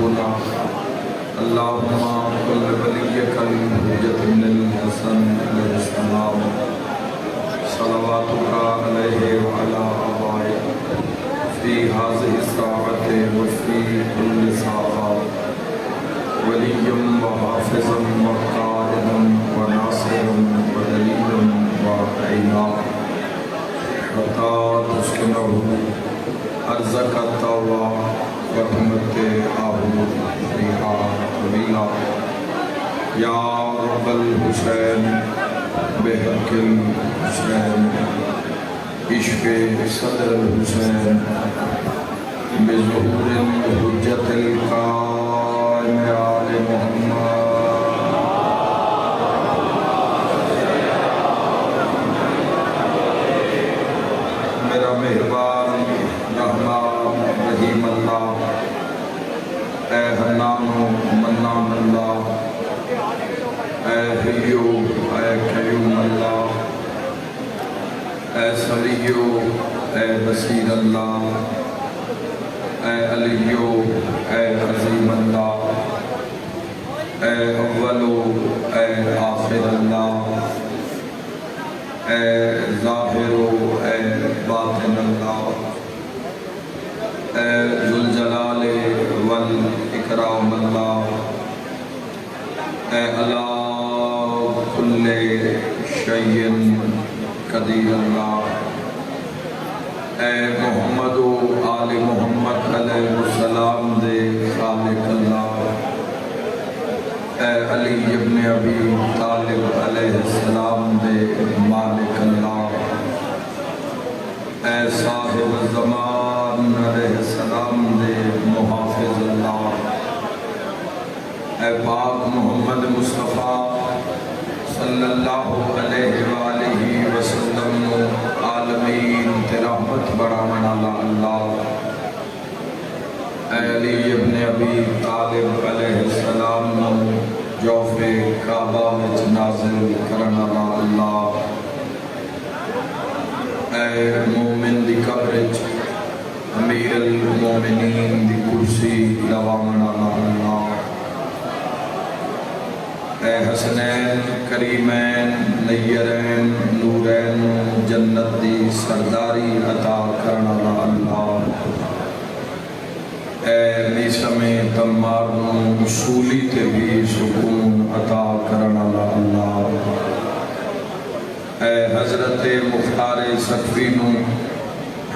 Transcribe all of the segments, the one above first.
ربنا اللهم كل وليك الحجة بن الحسن عليه السلام صلواتك عليه وعلى آبائه في هذه الساعة وفي كل ساعة وليا وحافظا وقائدا وناصرا ودليلا وعينا حتى تسكنه أرزك التوبة وتمتعه فيها طويلا يا رب الحسين بحق الحسين عشق صدر الحسين بظهور الحجة القائم آل محمد میرا مہربان رحمان رحیم اللہ، اے حنان و منان اللہ، اے حیو اے قیوم اللہ، اے سمیع اے بصیر اللہ، اے علی اے عظیم اللہ، اے اول اے آخر اللہ، اے ظاہر اے باطن اللہ، اے ذوالجلال والاکرام اللہ، اے علی کل شیء قدیر اللہ، اے محمد و آل محمد علیہ السلام دے خالق اللہ، اے علی ابن ابی طالب علیہ السلام دے مالک اللہ، اے صاحب زمان علیہ السلام دے محافظ اللہ، اے پاک محمد مصطفیٰ صلی اللہ علیہ وآلہ وسلم عالمین تے رحمت بڑھاون والا اللہ، اے علی ابن ابی طالب علیہ السلام جوف کعبہ وچ نازل کرن والا اللہ، اے مومن دی قبر وچ امیر المومنین دی کرسی لواون والا اللہ، اے حسنین کریمین نیرین نورین جنت دی سرداری عطا کرن والا اللہ، اے میسم تمار اصولی تے بھی سکون عطا کرن والا اللہ، اے حضرت مختار سقفی نو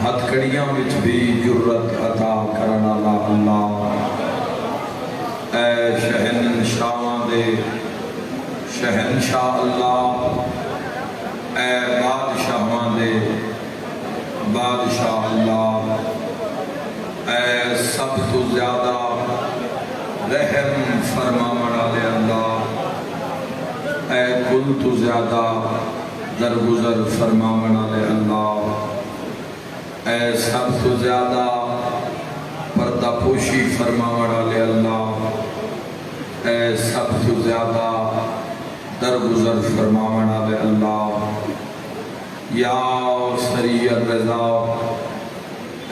ہتھ کڑیاں وچ بھی جرت عطا کرن والا اللہ، اے شہنشاہاں دے شہنشاہ اللہ، اے بادشاہاں دے بادشاہ اللہ، اے سب تو زیادہ رحم فرماون والے اللہ، اے کل تو زیادہ درگزر فرماون والے اللہ، اے سب تو زیادہ پردہ پوشی فرماون والے اللہ، اے سب تو زیادہ درگزر فرماون والے اللہ، یا سریع الرضا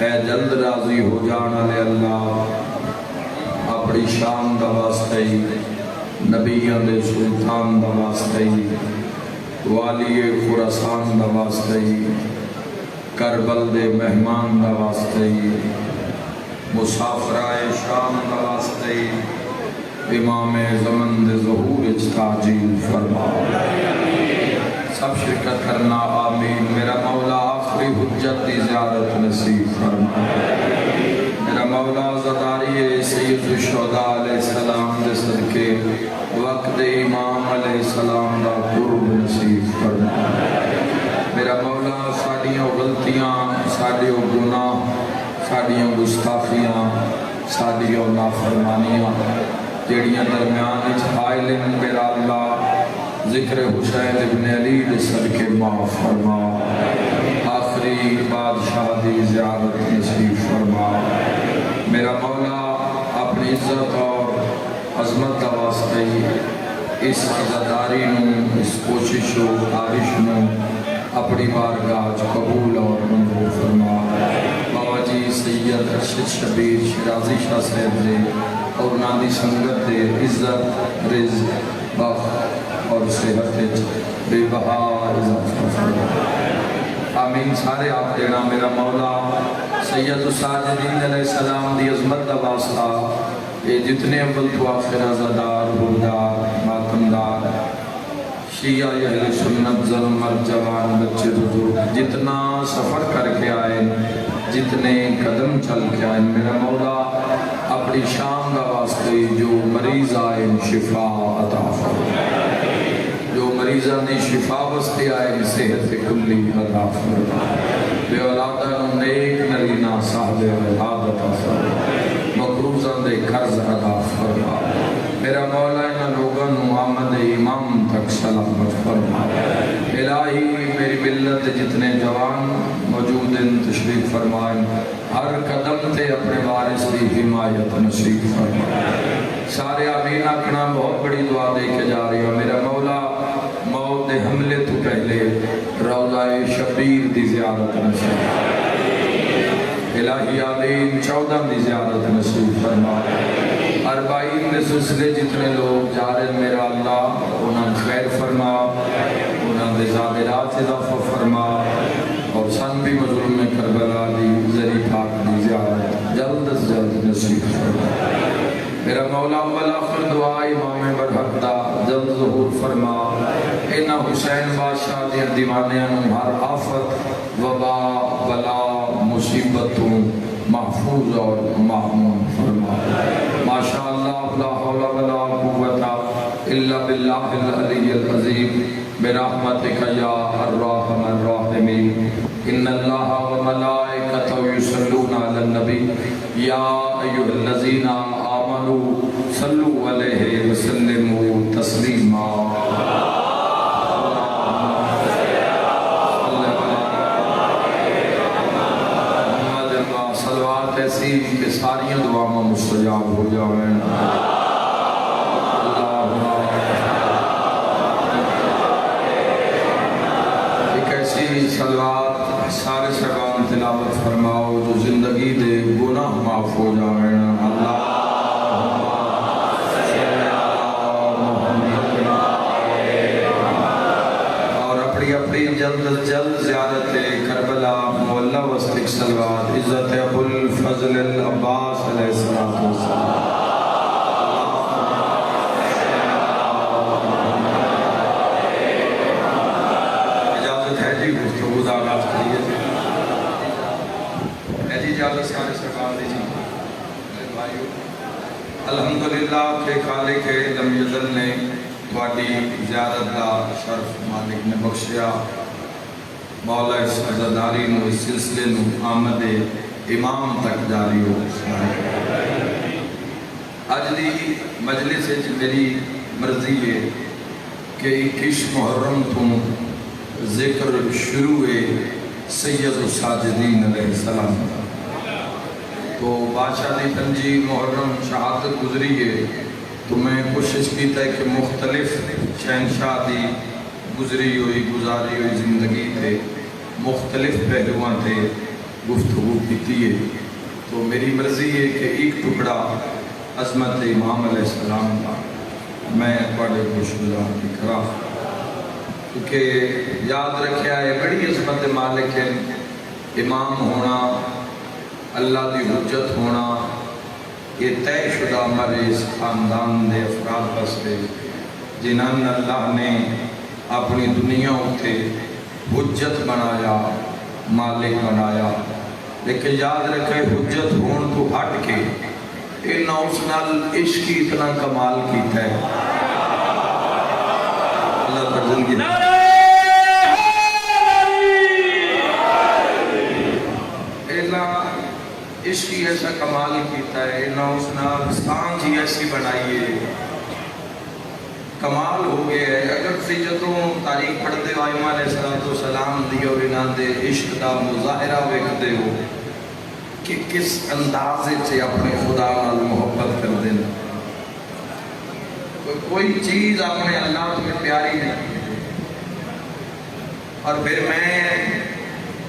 اے جلد راضی ہو جان والے اللہ، اپنی شان دا واسطے نبیوں دے سلطان دا واسطے والی خراسان دا واسطے کربل دے مہمان دا واسطے مسافرائے شام دا واسطے امام زمن دے ظہور تعجیل فرما، سب شرکت کرنا آمین۔ میرا مولا آخری حجت دی زیارت نصیب فرما، میرا مولا زداری سید الشہداء علیہ السلام دے صدقے وقت امام علیہ السلام دا قرب نصیب فرما، میرا مولا ساڑیوں غلطیاں ساڑیوں گناہ ساڑیوں گستاخیاں ساڑیوں نافرمانیاں جیڑیاں درمیان اچ حائلن میرا اللہ ذکر حسین ابن علی دے صدقے معاف فرما، آخری بادشاہ دی زیارت نصیب فرما، میرا مولا اپنی عزت اور عظمت دا واسطے اس عزاداری نو اس کوشش و خواہش نو اپنی بارگاہ قبول اور منظور فرما، بابا جی جی سید ارشد شبیر شیرازی شاہ صاحب دے اور نادی سنگت دے عزت رزق بخت اور صحت بے بہا اضافہ فرمائے آمین سارے آپ دینا میرا مولا سید الساجدین علیہ السلام دی عظمت دا واسطہ یہ جتنے اول تو آخر ازادار بردار ماتمدار شیعہ اہل سنت ظلم مرد جوان بچے بزرگ جتنا سفر کر کے آئے جتنے قدم چل کے آئے میرا مولا اپنی شان دا واسطے جو مریض آئے شفا عطا فرمائے جو مریضان دی شفا واسطے آئے صحت کلی عطا فرمائے بے اولادہ نیک نرینا صاحب اولاد عطا فرمائے مقروضان دے قرض عطا فرمائے میرا مولا ان لوگوں آمد امام تک سلامت فرمائے الہی میری ملت جتنے جوان موجود ہیں تشریف فرمائیں ہر قدم تے اپنے وارث دی حمایت نصیب فرمائے سارے آمین اپنا بہت بڑی دعا دے کے جا رہی ہوں میرا مولا موت دے حملے تو پہلے روضہ شبیر دی زیارت نصیب الہی آمین 14 دی زیارت نصیب فرمائے 40 میں سلسلے جتنے لوگ جا رہے میرا اللہ انہاں خیر فرما انہاں دے زادرات اضافہ فرما اور سن بھی مظلوم میں کربلا دی زری پاک دی زیارت جلد از جلد نصیب فرما میرا مولا اول آخر دعا امام برحق دا جلد ظہور فرما اینا حسین بادشاہ دیا دیوانیاں ہر آفت وبا بلا مصیبتوں محفوظ اور معمون فرما ماشاءاللہ لا حول ولا قوت الا باللہ العلی العظیم برحمتک یا الرحمن الرحیم ان اللہ وملائکتہ یصلون علی النبی یا ایھا الذین آمنوا صلوا علیہ وسلموا تسلیما ایسی کہ ساری دعاؤں مستجاب ہو جاویں ایک ایسی صلوات سارے سرگان تلاوت فرماؤ جو زندگی دے گناہ معاف ہو جاویں اللہ اور اپنی جلد جلد زیارت کربلا مولا وسطک صلوات عزت ابو الفضل العباس علیہ السلام اجازت ہے جی گفتگو دا آغاز کریے ہے جی اجازت سارے سرکار دیجیے بھائیو الحمدللہ کہ خالق لم یزل نے تھوڑی زیارت دا شرف مالک نے بخشیا مولا اس عزاداری نو اس سلسلے نو آمد امام تک جاری ہو آج دی مجلس میری مرضی ہے کہ 21 محرم تو ذکر شروع ہے سید الساجدین علیہ السلام تو بادشاہ دی 5 محرم شہادت گزری ہے تو میں کوشش کیتا ہے کہ مختلف شہنشاہ دی گزری ہوئی گزاری ہوئی زندگی تھے مختلف پہلوان تھے گفتگو کیتی ہے تو میری مرضی ہے کہ ایک ٹکڑا عظمت امام علیہ السلام کا میں بڑے خوشگزار کی کرا کیونکہ یاد رکھیا ہے بڑی عظمت مالک ہے امام ہونا اللہ دی حجت ہونا یہ طے شدہ مریض خاندان دے افراد بستے جنہاں اللہ نے اپنی دنیا ہوتے حجت بنایا مالک بنایا لیکن یاد رکھے حجت ہون تو ہٹ کے انہاں اس نال عشق کی اتنا کمال کیتا ہے اللہ پر زندگی عشق کی ایسا کمال کیتا ہے انہاں اس نال سانجھ ہی ایسی بنائیے کمال ہو گیا ہے اگر سجدوں تاریخ پڑھتے ہو امام علیہ السلام دی اور انہاں دے عشق دا مظاہرہ ویکھتے ہو کہ کس اندازے سے اپنے خدا نال محبت کر دینا کوئی چیز اپنے اللہ تمہیں پیاری نہیں اور پھر میں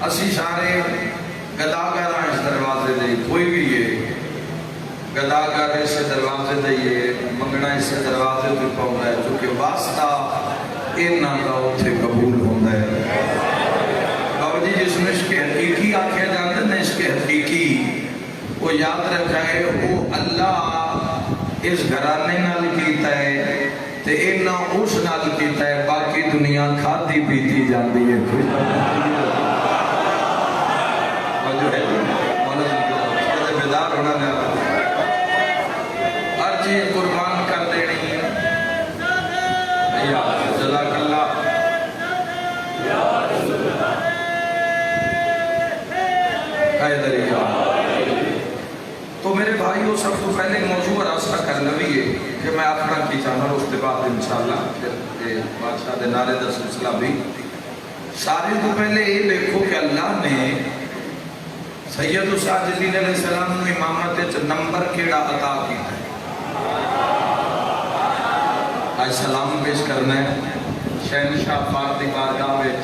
اسی سارے گداگر اس دروازے دے کوئی بھی ہے گداگر اس دروازے دے یہ منگنا اس دروازے پہ پاؤں ہے چونکہ واسطہ انہاں کا اتھے قبول ہوتا ہے۔ بابا جی جس میں عشق حقیقی آکھیا جاندے نے عشق حقیقی وہ یاد رکھا ہے وہ اللہ اس گھرانے نال کیتا ہے تے انہاں اس نال کیتا ہے باقی دنیا کھاتی پیتی جاندی ہے بیدار ہونا ہر چیز قربان کر دینی ہے جزاک اللہ۔ تو میرے بھائیو سب تو پہلے موضوع راستہ کرنا بھی ہے کہ میں اپنا کی چاہنا اس کے بعد انشاءاللہ پھر بادشاہ دے نعرے دا سلسلہ بھی سارے تو پہلے یہ دیکھو کہ اللہ نے سید الساجدین علیہ السلام نے امامت نمبر کیڑا عطا کیا ہے۔ آج سلام پیش کرنا ہے شہنشاہ پاک دی بارگاہ میں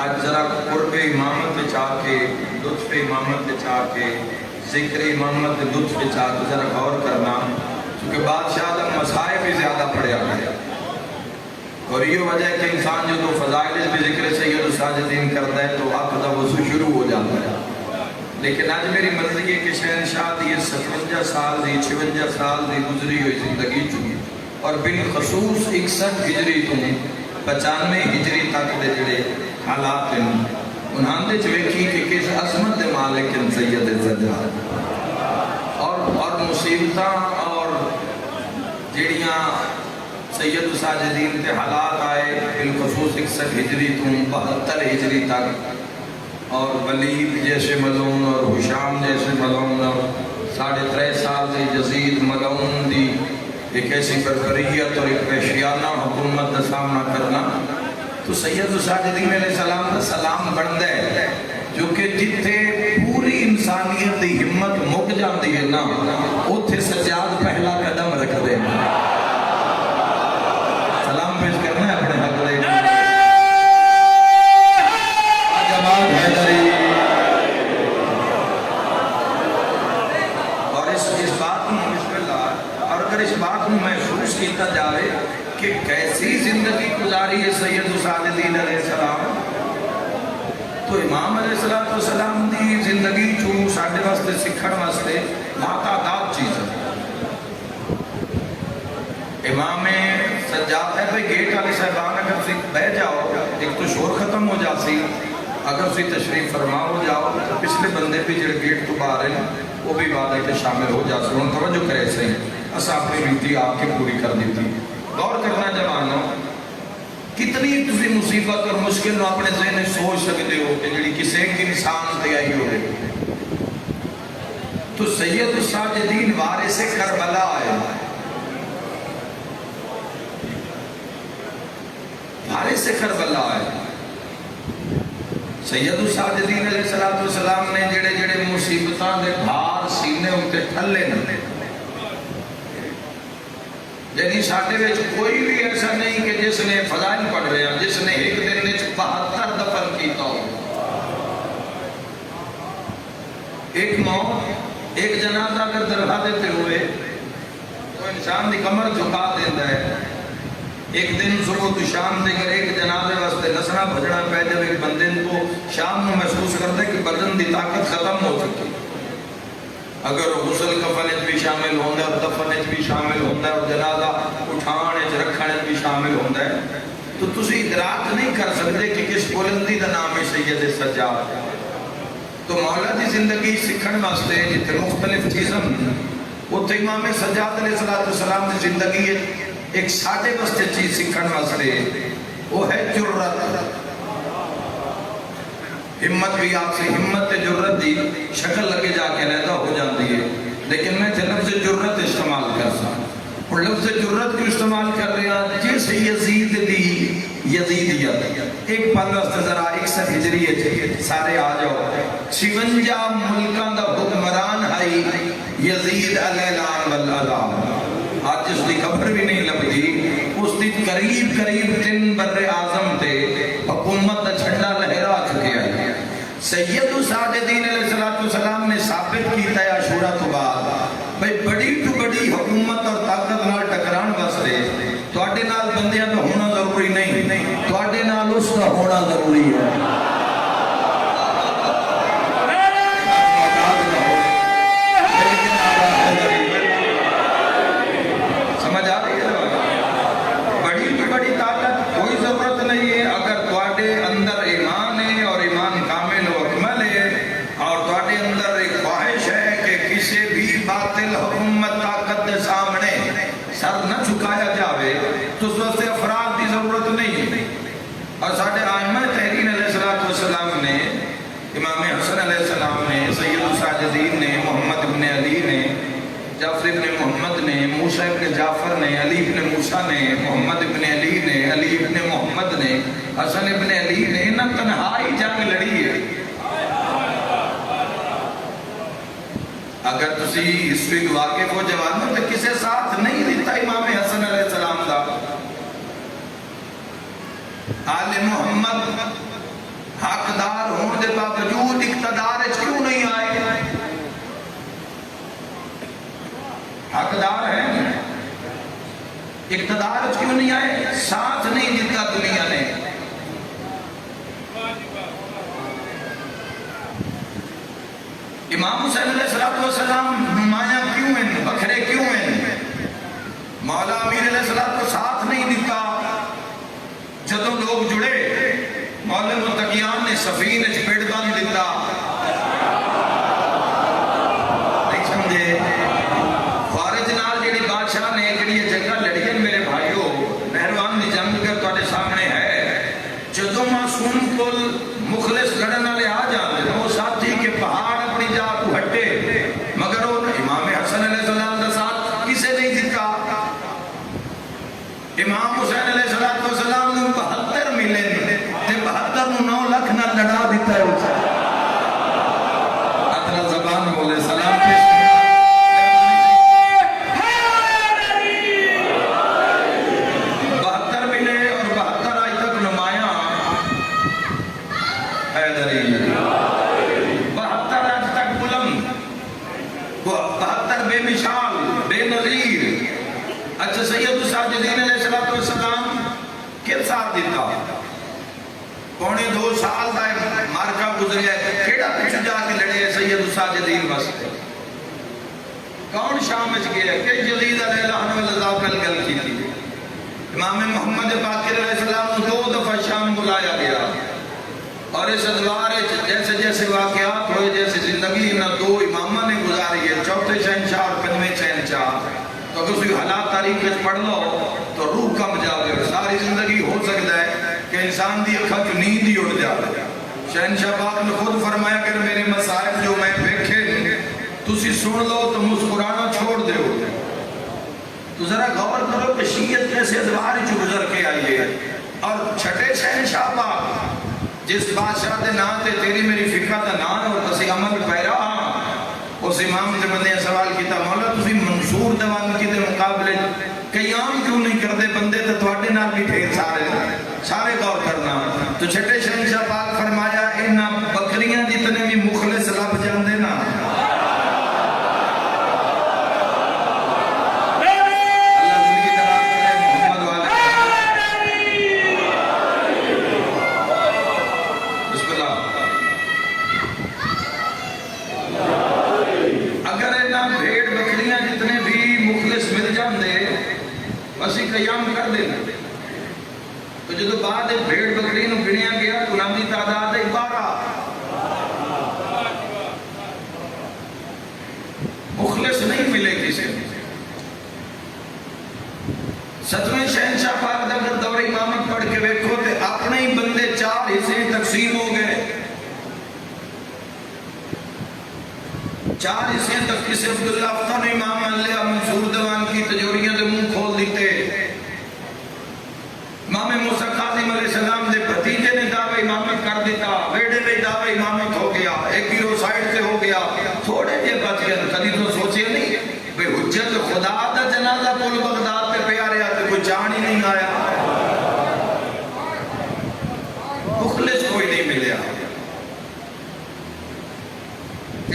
آج ذرا قرب امامت چاہ کے لطف امامت چاہ کے ذکر امامت لطف چاہ کے ذرا غور کرنا کیونکہ بادشاہ دا مسائب بھی زیادہ پڑھیا گیا اور یہ وجہ ہے کہ انسان جو تو فضائل بھی ذکر سید الساجدین کرتا ہے تو آپ دا وضو شروع ہو جاتا ہے۔ لیکن آج میری مرضی ہے کہ شہنشاہ دی 57 سال دی 56 سال دی گزری ہوئی زندگی چکی اور بالخصوص 61 ہجری تو 95 ہجری تک دے جڑے حالات ہیں انہاں دے چویکھی کہ کس عظمت دے مالک سید سجاد اور مصیبتاں اور جڑیاں سید الساجدین کے حالات آئے بالخصوص 61 ہجری تو 72 ہجری تک اور ولید جیسے ملعون اور حشام جیسے ملعون اور 3.5 سال سے یزید ملعون دی ایک ایسی بربریت اور ایک وحشیانہ حکومت کا سامنا کرنا تو سید الساجدین علیہ السلام کا سلام بڑھتا ہے جو کہ جتھے پوری انسانیت دی ہمت مک جاتی ہے نا اتھے سجاد پہلا قدم رکھ دے سلام پیش کرنا ہے اپنے حق دے اور اس بات میں بسم اللہ اور اگر اس بات میں محسوس کیتا جائے کہ کیسی زندگی گزاری ہے سید الساجدین علیہ السلام تو امام علیہ السلام دی زندگی جو ساڑھے واسطے سکھڑ واسطے لاتعداد چیز ہے۔ امام سجاد ہے بھئی گیٹ والی صاحبان اگر سی بہ جاؤ ایک تو شور ختم ہو جاتی اگر سی تشریف فرما ہو جاؤ پچھلے بندے بھی جڑے گیٹ تو باہر ہیں وہ بھی وعدے کے شامل ہو جاتے ہیں توجہ کرے سے اسا اپنی ڈیوٹی آپ کی پوری کر دیتی غور کرنا جوانوں کتنی تسی مصیبت اور مشکل نو اپنے ذہن میں سوچ سکتے ہو کہ جڑی کسی ایک انسان تے آئی ہو تو سید الساجدین وارث کربلا آئے وارث کربلا آئے سید الساجدین علیہ السلام نے جڑے جڑے مصیبتاں دے بھار سینے اتے ٹھلے نہ یعنی ساٹھے ویچ کوئی بھی ایسا نہیں کہ جس نے فضائل پڑھ رہے ہیں جس نے ایک دن نے 72 دفن کیتا ہو ایک موت ایک جنازہ اگر درہا دیتے ہوئے تو انسان دی کمر جھکا دیتا ہے ایک دن صبح تو شام دے کر ایک جنازے واسطے نسنا بھجنا پہ جب ایک بندے کو شام میں محسوس کرتا ہے کہ بدن دی طاقت ختم ہو چکی اگر غسل کفن بھی شامل ہوتا ہے اور دفن بھی شامل ہوتا ہے اور جنازہ اٹھانے رکھنے بھی شامل ہوتا ہے تو تسی ادراک نہیں کر سکتے کہ کس بلندی دا نام ہے سید سجاد تو مولا دی زندگی سکھن واسطے جتنے مختلف چیزیں وہ تو امام سجاد علیہ السلام دی زندگی ہے ایک ساڑھے واسطے چیز سکھن واسطے وہ ہے جرت ہمت بھی آپ سے ہمت جرت دی شکل لگے جا کے علیحدہ ہو جاتی ہے لیکن میں لفظ جرت استعمال کر سکتا اور لفظ جرت کو استعمال کر رہا جس یزید دی یزیدیت ایک پل واسطے ذرا 61 ہجری ہے سارے آ جاؤ 56 ملکان دا حکمران ہے یزید الاعلان والعلام آج جس دی خبر بھی نہیں لبدی اس دی قریب 3 بر اعظم تے حکومت دا جھنڈا لہرا چکے ہیں سید الساجدین علیہ تو بعد بھئی بڑی تو بڑی حکومت اور طاقت نال ٹکران واسطے تواڈے نال بندیاں دا ہونا ضروری نہیں، تواڈے نال اس دا ہونا ضروری ہے۔ سمجھ آ رہی ہے؟ بڑی تو بڑی طاقت کوئی ضرورت نہیں ہے اگر تواڈے اندر ایمان ہے اور ایمان کامل و اکمل ہے اور تواڈے اندر ایک خواہش ہے کہ کسی بھی باطل حکومت طاقت کے سامنے سر نہ جھکایا جاوے تو اس واسطے افراد کی ضرورت نہیں ہے۔ اور ساڈے ائمہ تحریر علیہ السلام نے، امام حسن علیہ السلام نے، سید الساجدین نے، محمد ابن علی نے، جعفر ابن محمد نے، موسیٰ ابن جعفر نے، علی ابن موسیٰ نے، محمد ابن علی نے، علی ابن محمد نے، حسن ابن علی نے نہ تنہائی جنگ لڑی ہے۔ اگر تسی ہسٹری واقف ہو جوانوں تو کسے ساتھ نہیں دیتا امام حسن علیہ السلام دا۔ آل محمد حقدار ہون دے باوجود اقتدار کیوں نہیں آئے؟ حقدار ہیں، اقتدار کیوں نہیں آئے؟ ساتھ نہیں دیتا دنیا نے۔ امام حسین علیہ السلام نمایاں کیوں ہیں، بکھرے کیوں ہیں؟ مولا امیر علیہ السلام کو ساتھ نہیں دیتا۔ جدوں لوگ جڑے مولا متقیان نے سفین چپیڑ باندھ دیتا، نہیں سمجھے؟ خارج نال جڑی بادشاہ نے جڑی جنگاں لڑیاں میرے بھائیو، مہروان دی جنگ کر تواڈے سامنے ہے۔ جدوں معصوم کل مخلص لڑن والے آ جاندے وہ ساتھی کے پہاڑ اپنی جا کو ہٹے، مگر وہ امام حسن علیہ السلام دا ساتھ کسے نہیں دیتا۔ امام حسین علیہ السلام نے 72 ملے تے 72 نو 9 لاکھ نہ لڑا دیتا ہے اسے۔ اتنا زبان بولے سلام کے 72 ملے اور 72 آج تک نمایاں حیدری، 72 آج تک بلند، 72 بے مثال بے نظیر۔ اچھا سید الساجدین علیہ السلام کس ساتھ دیتا؟ پونے 2 سال دا مارکہ گزریا ہے، کیڑا پیچھے جا کے لڑے سید الساجدین واسطے؟ کون شام وچ گیا؟ کہ یزید علیہ لعنہ اللہ نال گل کی تھی۔ امام محمد باقر علیہ السلام کو 2 دفعہ شام بلایا گیا اور اس ادوار جیسے جیسے واقعات ہوئے، جیسے زندگی نہ 2 امامہ نے گزاری ہے، 4تھے شہنشاہ اور 5ویں شہنشاہ، تو اگر کوئی حالات تاریخ میں پڑھ لو تو روح کم جاوے۔ ساری زندگی ہو سکتا ہے کہ انسان دی اکھا کی نیند ہی اڑ جاوے۔ شہنشاہ پاک نے خود فرمایا کہ میرے مصائب جو میں دیکھے تسی سن لو تو مسکرانا چھوڑ دے ہو۔ تو ذرا غور کرو کہ شیعت کیسے ادوار ہی گزر کے آئیے۔ اور چھٹے شہنشاہ پاک جس بادشاہ دے نام تے تیری میری فقہ دا نام اور تسی عمل پیرا، اس امام نے بندے سوال کیتا، مولا تسی منصور دیوان کی دے مقابلے قیام کیوں نہیں کردے؟ بندے تو تواڈے نال بھی ڈھیر سارے غور کرنا۔ تو چھٹے شہنشاہ پاک فرمایا انہاں بکریاں جتنے بھی مخلص لب جاندے نا، اسی قیام کر دینا۔ تو جدو بعد بھیڑ بکری نو گنیا گیا تو انہاں دی تعداد 12 مخلص نہیں ملے کسی۔ 7ویں شہنشاہ پاک دا اگر دور امامت پڑھ کے ویکھو تے اپنے ہی بندے 4 حصے تقسیم ہو گئے۔ 4 حصے تک کسی عبداللہ افتن امام اللہ منصور دیوان کی تجوریاں دے منہ کھول دیتے۔ امام موسیٰ کاظم علیہ السلام دے بھتیجے نے دعوی امامت کر دیتا، بیڑے میں دعوی امامت ہو گیا، ایک گیرو سائٹ سے ہو گیا، تھوڑے جے بچ گئے۔ کبھی تو سوچے نہیں بے حجت خدا دا جنازہ پول بغداد پہ پیارے آتے کوئی جان ہی نہیں آیا، مخلص کوئی نہیں ملیا۔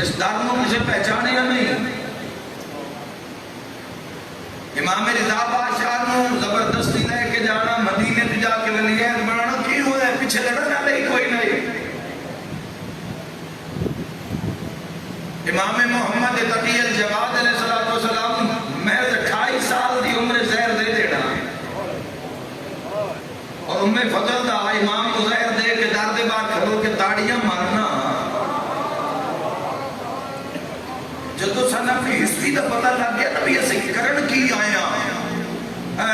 اس اس در کو کسی پہچانے یا نہیں؟ امام رضا بادشاہ نو زبردستی لے کے جانا مدینے پہ جا کے ولی عہد بنانا کی ہوا ہے؟ پیچھے لڑنا نہیں کوئی نہیں. امام محمد تقی الجواد علیہ السلام محض 28 سال دی عمر زہر دے دینا اور فضل دا امام کو زہر دے کے در دے باہر کھلو کے تاڑیاں مارنا. جدو سانہ اپنی ہسٹری دا پتہ لگ گیا نبی اسے کرن کی آیا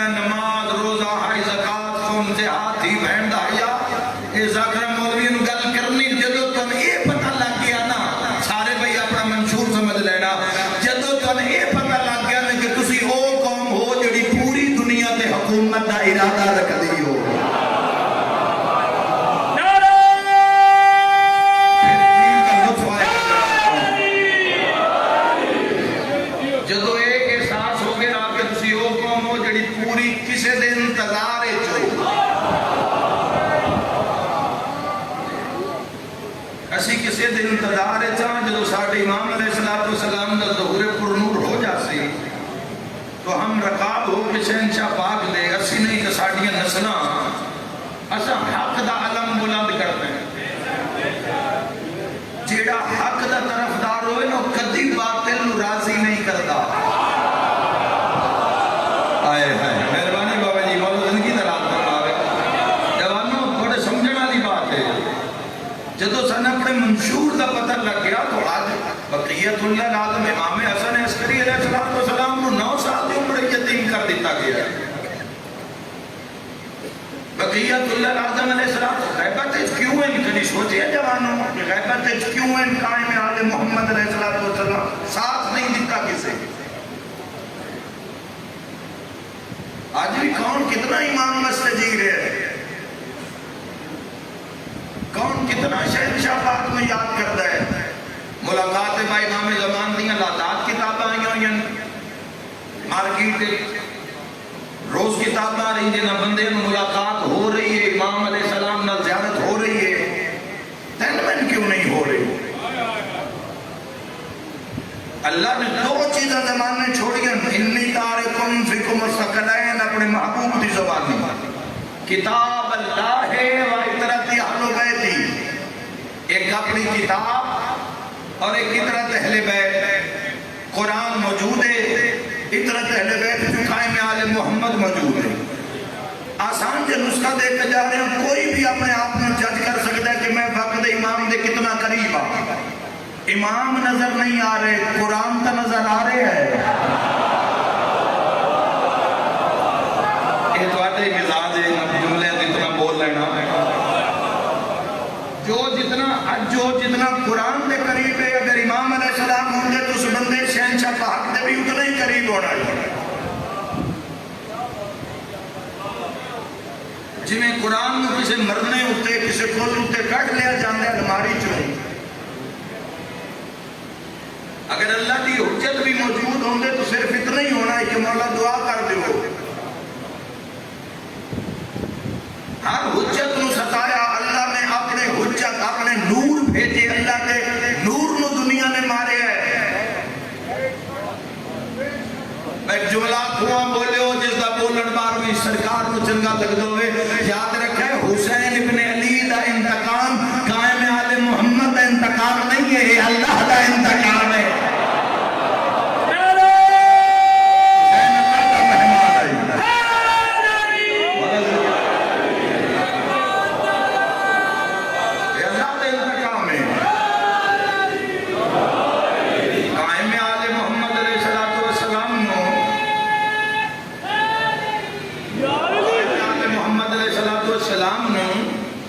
نماز روزہ ہائی زکاة خون جہاد تھی بہن دا حیا اے ذاکرہ مولوی نو گل کرنی. جدو تم اے پتہ لگ گیا نا سارے بھئی اپنا منشور سمجھ لینا. جدو تم اے پتہ لگ گیا نا کہ تسی او قوم ہو جڑی پوری دنیا تے حکومت دا ارادہ رکھ دی ہو. انتظار چاہاں جدو ساڑھے امام علیہ السلام دا ظہور پر نور ہو جاسی تو ہم رقاب ہو کے شہنشاہ پاک دے اسی نہیں کہ ساڑھیاں نسلہ اسا حق دا علم بلند کرتے ہیں. جیڑا حق دا طرفدار ہوئے نا کدی باطل نو راضی نہیں کرتا. آئے ہائے مہربانی بابا جی مولا زندگی دلال فرماوے. جوانوں بڑے سمجھنا دی بات ہے. جدو سن اپنے منشور دا پتہ لگ گیا تو آج بقیت اللہ العظم امام حسن عسکری علیہ السلام نو 9 سال دی عمر یتیم کر دیتا گیا. بقیت اللہ العظم علیہ السلام غیبت کیوں ہیں کدی سوچے جوانوں کہ غیبت کیوں ہیں قائم آل محمد علیہ السلام ساتھ نہیں دیتا کسے. آج بھی کون کتنا امام مستجیر ہے, کون کتنا شہنشاہ پاک میں یاد کرتا ہے. ملاقات با امام زمان دیاں لاتات کتاباں آئی ہوئی ہیں مارکیٹ روز کتاباں آ رہی ہیں جنہاں بندے میں ملاقات ہو رہی ہے امام علیہ السلام نہ زیارت ہو رہی ہے. تینمن کیوں نہیں ہو رہی؟ اللہ نے 2 چیزیں زمان میں چھوڑی ہیں. انی تارکم فکم الثقلین اپنے محبوب دی زبان میں کتاب اللہ ہے و اطرت اہل بیتی. ایک اپنی کتاب اور ایک اطرت اہل بیت. قرآن موجود ہے, اطرت اہل بیت جو قائم آل محمد موجود ہے. آسان جو نسخہ دے کے جا رہے ہیں کوئی بھی اپنے آپ میں جج کر سکتا ہے کہ میں وقت امام دے کتنا قریب آ. امام نظر نہیں آ رہے, قرآن تا نظر آ رہے ہیں. یہ تو آتے مزاج ہے جملے جتنا بول لینا جو جتنا قرآن دے قریب ہے. اگر امام علیہ السلام ہوں گے تو اس بندے شہنشاہ پاک دے بھی اتنا ہی قریب ہونا ہے. جی میں قرآن میں کسی مرنے ہوتے کسی کل ہوتے کٹ لیا جاندے الماری چوئی. اگر اللہ کی حجت بھی موجود ہوں گے تو صرف اتنا ہی ہونا ہے کہ مولا دعا کر دیو. ہر حجت نو ستایا اللہ نے اپنے حجت اپنے نور بھیجے. اللہ کے نور نو دنیا نے مارے ہے. ایک جملہ کھواں بولے ہو جس دا بولن بار میں سرکار نو چنگا لگ دو ہے. یاد رکھے حسین ابن علی دا انتقام قائم آل محمد دا انتقام نہیں ہے, اللہ دا انتقام ہے.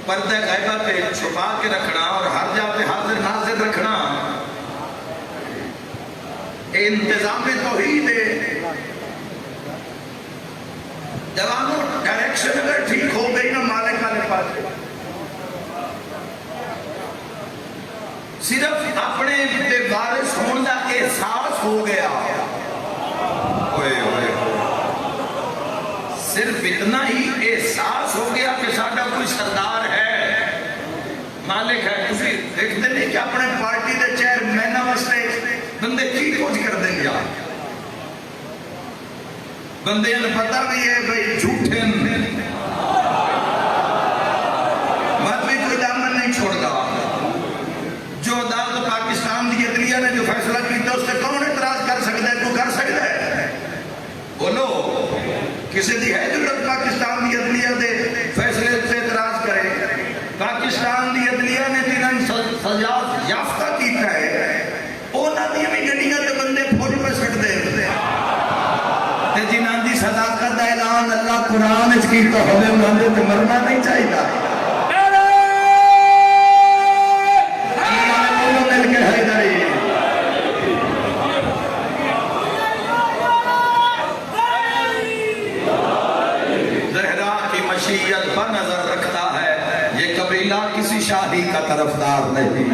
پردہ غیبہ پہ چھپا کے رکھنا اور ہر جا پہ حاضر ناظر رکھنا انتظام توحید ہے. جوانوں ڈائریکشن اگر ٹھیک ہو گئی نا مالک والے پاس صرف اپنے بے وارث ہونے کا احساس ہو گیا. صرف اتنا ہی احساس ہو گیا کہ ساڈا کوئی سردار ہے, مالک ہے. تسی دیکھتے نہیں کہ اپنے پارٹی دے چیئرمین واسطے بندے کی کچھ کر دیں گے. بندے نے پتہ بھی ہے بھئی جھوٹے مت بھی کوئی دامن نہیں چھوڑ گا. جو عدالت پاکستان دی عدلیہ نے جو فیصلہ کیتا اس سے کون اعتراض کر سکتا ہے؟ تو کر سکتا ہے؟ بولو کسی دی ہے ضرورت پاکستان دی عدلیہ دے فیصلے سے اعتراض کرے؟ پاکستان دی عدلیہ نے جنہاں سزا یافتہ کیتا ہے انہاں دی بھی گڈیاں تے بندے فوج پہ سٹ دے تے جنہاں دی صداقت دا اعلان اللہ قرآن وچ کیتا ہوے انہاں دے تے مرنا نہیں چاہیدا. پر نظر رکھتا ہے یہ قبیلہ کسی شاہی کا طرفدار نہیں.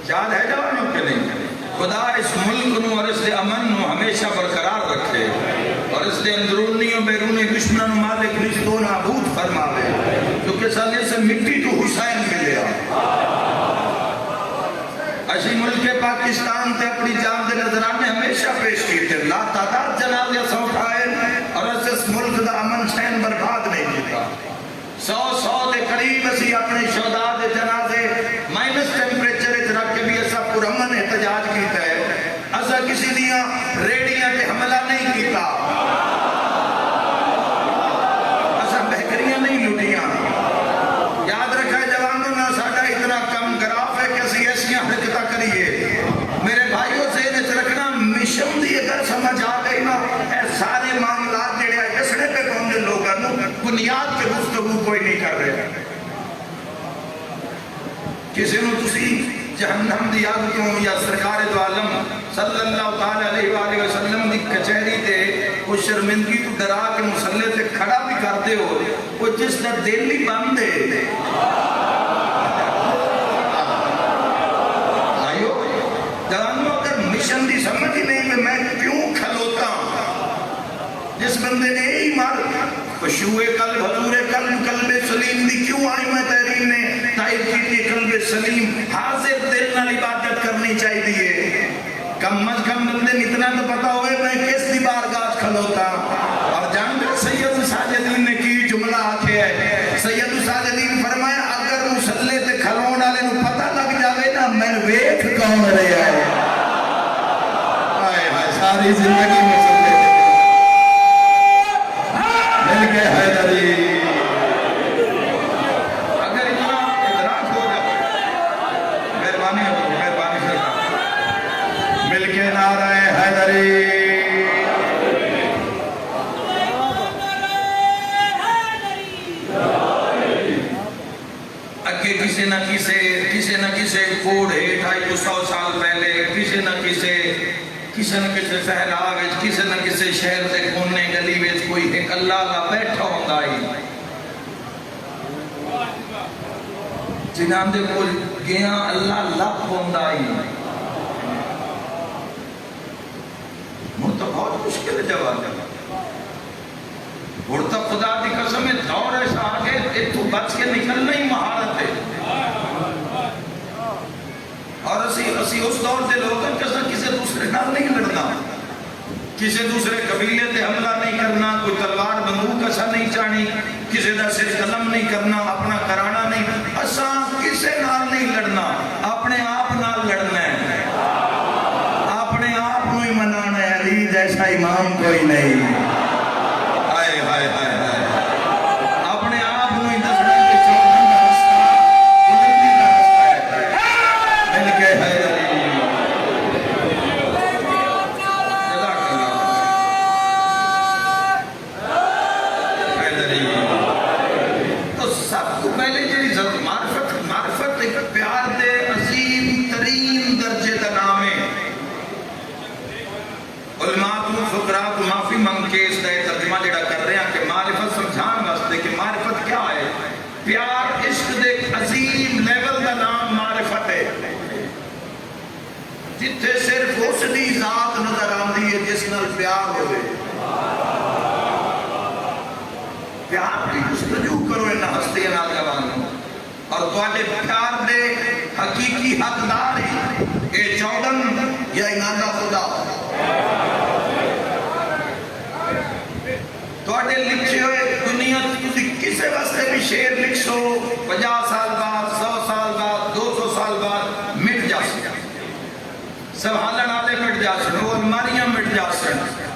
خیال ہے جوانوں کے نہیں؟ خدا اس ملک نو اور اس دے امن نو ہمیشہ برقرار رکھے اور اس دے اندرونی و بیرونی دشمنوں مالک نشتو نابود فرماوے کیونکہ سالے سے مٹی تو حسین ملیا. اسی ملک پاکستان تے اپنی جان دے نظرانے ہمیشہ پیش کیتے لا تعداد جنازے سو اٹھائے اور اس ملک دا امن چین برباد نہیں کیتا. 100 دے قریب اسی اپنے شہداء دے جنازے مائنس ٹیمپریچر اچ رکھ کے بھی ایسا پرامن احتجاج کیتا ہے. ایسا کسی دیاں ریڑیاں تے حملہ نہیں کیتا, ایسا بہکریاں نہیں لٹیاں. یاد رکھا جوانوں نہ ساڈا اتنا کم گراف ہے کہ اسی ایسیاں حرکتاں کریے. میرے بھائیوں سے نے رکھنا مشن دی اگر سمجھ آ گئی نا اے سارے معاملات جڑے دسنے پہ پہنچے لوگوں بنیاد پہ گفتگو کوئی نہیں کر رہے. کسی نو تسی جہنم دی آگ تو یا سرکار دو عالم صلی اللہ تعالی علیہ وآلہ وسلم دی کچہری تے وہ شرمندگی تو ڈرا کے مسلح تے کھڑا بھی کرتے ہو وہ جس کا دل ہی بند ہے. آئیو جانو اگر مشن دی سمجھ ہی نہیں کہ میں کیوں کھلوتا جس بندے نے یہی مار خشوع قلب حضور قلب سلیم دی کیوں آئی میں تحریر نے تائید کی تھی قلب سلیم حاضر دل نال عبادت کرنی چاہی دیئے. کم از کم بندے اتنا تو پتا ہوئے میں کس دی بارگاہ کھلوتا. اور جان کر سید ساجدین نے کی جملہ آکھے ہے. سید ساجدین فرمایا اگر مسلح تے کھلون والے نو پتہ لگ جاوے نا میں ویکھ کون رہا ہے. ہائے ہائے ساری زندگی مسلح مل کے حیدری. اگر اتنا ادراک ہو جائے مہربانی سرکار مل کے نعرہ حیدری. اگے کسی نہ کسی کوڑ ہے 250 سال پہلے کسی نہ کسی سہراگ کسی نہ کسی شہر سے کونے گلی وچ کوئی ایک اللہ کا بیٹھا ہوندا ہے جنہاں دے کول گیا اللہ لب ہوندا ہے. تو بہت مشکل ہے جواب اور تب خدا دی قسم ہے دور ایسا آگے اتو بچ کے نکلنا ہی مہارت ہے. اور اسی اس دور دے لوگ ہیں کسی دوسرے نال نہیں لڑنا, کسی دوسرے قبیلے تے حملہ نہیں کرنا, کوئی تلوار بندوق ایسا نہیں چاہنی, کسی دا سر قلم نہیں کرنا, اپنا کرانا نہیں, ایسا کسی نال نہیں لڑنا, اپنے آپ نال لڑنا ہے, اپنے آپ نو ہی منانا ہے. علی جیسا امام کوئی نہیں. ہائے ہائے ہائے ہائے اپنے آپ نو ہی دسنا کہ چودھن کا رستہ بلندی کا رستہ ہے. مل کے حیدری تو سب کو پہلے جی معرفت ایک پیار دے عظیم ترین درجے کا نام ہے. علماء کو فقراء کو معافی منگ کے اس نئے ترجمہ جڑا کر رہے ہیں کہ معرفت سمجھان واسطے کہ معرفت کیا ہے. پیار عشق دے عظیم لیول کا نام معرفت ہے جتھے صرف اس دی ذات نظر آندی ہے جس نال پیار ہوئے. پیار کی جستجو کرو انہا ہستی نال جوانوں اور تواجے پیار دے حقیقی حقدار ہے اے چودن یا ایمان دا خدا توڑے لکھے ہوئے دنیا تسی کسے واسطے بھی شعر لکھ سو 50 سال بعد 100 سال بعد 200 سال بعد مٹ جا سکتا سوالن آلے مٹ جا سکتا وہ الماریاں مٹ جا سکتا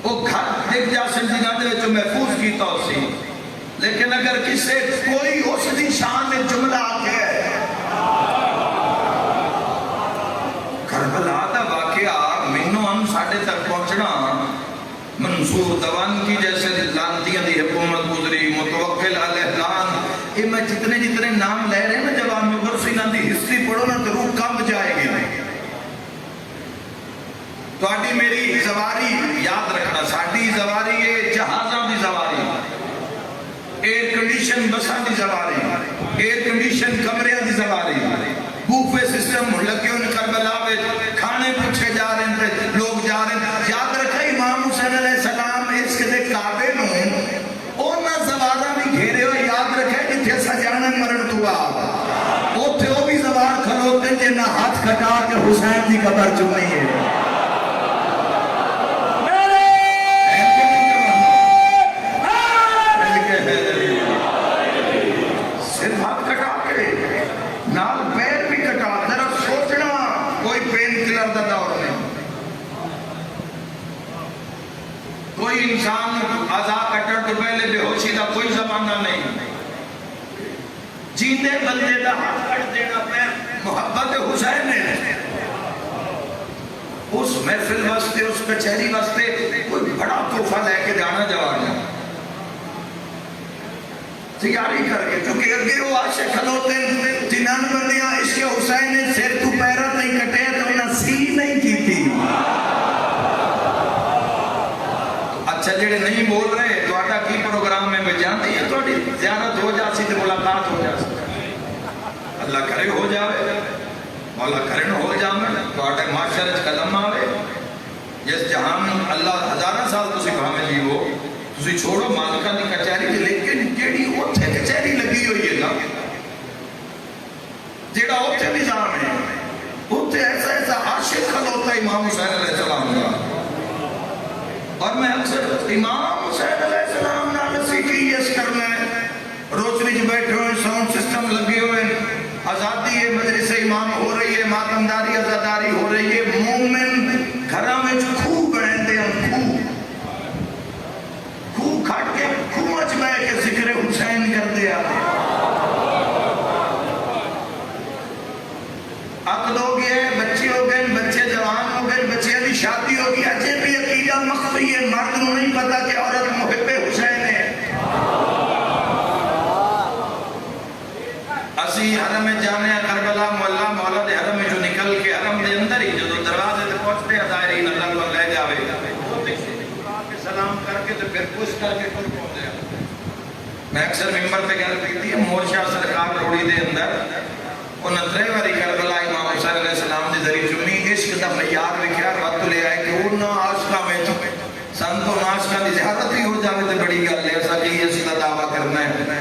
وہ گھر دیکھ جا سکتا جنہاں دے جو محفوظ کیتا ہو سی لیکن اگر کسے کوئی اس دی شان میں جملہ آتے ہے کربلا دا واقعہ منو ہم ساڑھے تک پہنچنا منصور دوان کی جیسے لانتیاں دی حکومت گزری متوکل علیہلان یہ میں جتنے نام لے رہے ہیں نا جب آپ میں برسینہ دی ہسٹری پڑھو نا تو روح کم جائے گی تو آٹی میری زواری یاد رکھنا ساڑھی زواری ہے جہازاں دی زواری ایئر کنڈیشن بساں دی زواری ایئر کنڈیشن کمریاں دی زواری بوفے سسٹم لگے ان کربلا پہ کھانے پوچھے جا رہے ہیں لوگ جا رہے ہیں یاد رکھا امام حسین علیہ السلام اس کے کعبے نوں اونا زوارہ بھی گھیرے ہوئے یاد رکھا جتھے سجانن مرن تو آب اوتھے وہ بھی زوار کھلوتے ہیں جنہ ہاتھ کٹا کے حسین دی قبر چکی ہے صرف ہاتھ کٹا کے نال پیر بھی کٹا ذرا سوچنا کوئی پین کلر دا دور نہیں کوئی انسان آزا کٹر تو پہلے بے ہوشی دا کوئی زمانہ نہیں جیندے بندے دا ہاتھ کٹ دینا پیر محبت حسین نے اس محفل واسطے اس کچہری واسطے کوئی بڑا تحفہ لے کے جانا جوانا تیاری کر کے چونکہ اگر وہ عاشق کھلوتے ہیں جنان بندیاں عشق حسین نے سر تو پیرت نہیں کٹے تو انہاں سی نہیں کی تھی اچھا جڑے نہیں بول رہے تو آٹا کی پروگرام میں جانتے ہیں تو زیارت ہو جا سی تو ملاقات ہو جا سی اللہ کرے ہو جاوے مولا کرے ہو جاوے تو آٹا معاشرت قدم آوے جس جہان اللہ ہزارہ سال تو سکھامے لی ہو تسی چھوڑو مالکہ دی کچہری لیکن جیڑی اوتھے کچہری لگی ہوئی ہے نا جیڑا اوتھے نظام ہے اوتھے ایسا عاشق کھلوتا ہے امام حسین علیہ السلام کا اور میں اکثر امام حسین علیہ السلام نے نسی کی یس کرنا ہے روشنی جو بیٹھے ہوئے ساؤنڈ سسٹم لگے ہوئے آزادی ہے مجلس امام ہو رہی ہے ماتمداری آزاداری ہو رہی ہے مومن گھرہ میں خوب بڑھتے ہیں خوب کھاٹ کے کھوچ میں کہ ذکر حسین کر دیا عقد ہو گئے بچے ہو گئے بچے جوان ہو گئے بچے بھی شادی ہو گئی اجے بھی عقیدہ مخفی ہے مرد نو نہیں پتا کہ عورت محب حسین ہے اسی حرم میں جانے کربلا مولا مولا دے حرم میں جو نکل کے حرم دے اندر ہی جو دروازے تے پہنچتے ہیں دائرین اللہ کو لے جاوے سلام کر کے تو پھر کچھ کر کے کچھ پہنچ جائے میں اکثر ممبر پہ گل کی تھی مورشاہ سرکار روڑی دے اندر انہاں تریواری کربلا امام حسین علیہ السلام دی ذریعہ جمعی عشق دا معیار لکھیا وقت لے آئے کہ انہاں عاشقاں میں سنتوں عاشقاں دی زیادت ہی ہو جاوے تے بڑی گل ہے ایسا کہ اس کا دعویٰ کرنا ہے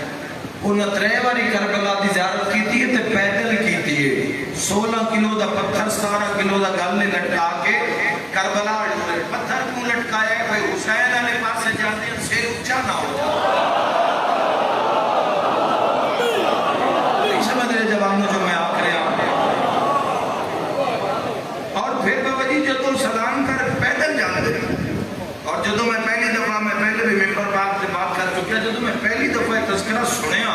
انہاں تریواری کربلا دی زیارت کیتی ہے تے پیدل کیتی ہے 16 کلو دا پتھر 17 کلو دا گل نے لٹکا کے کربلا پتھر کو لٹکایا ہے بھئی حسین علیہ پاس سے جاتے ہیں سیر اچھا نہ ہو نہیں سمجھ رہے جوانوں جو میں آپ رہے ہیں اور پھر بابا جی جدو سلام کر پیدل جانے دے اور جدو میں پہلی دفعہ میں پہلے بھی ممبر پاک سے بات کر چکیا جدو میں پہلی دفعہ تذکرہ سنیا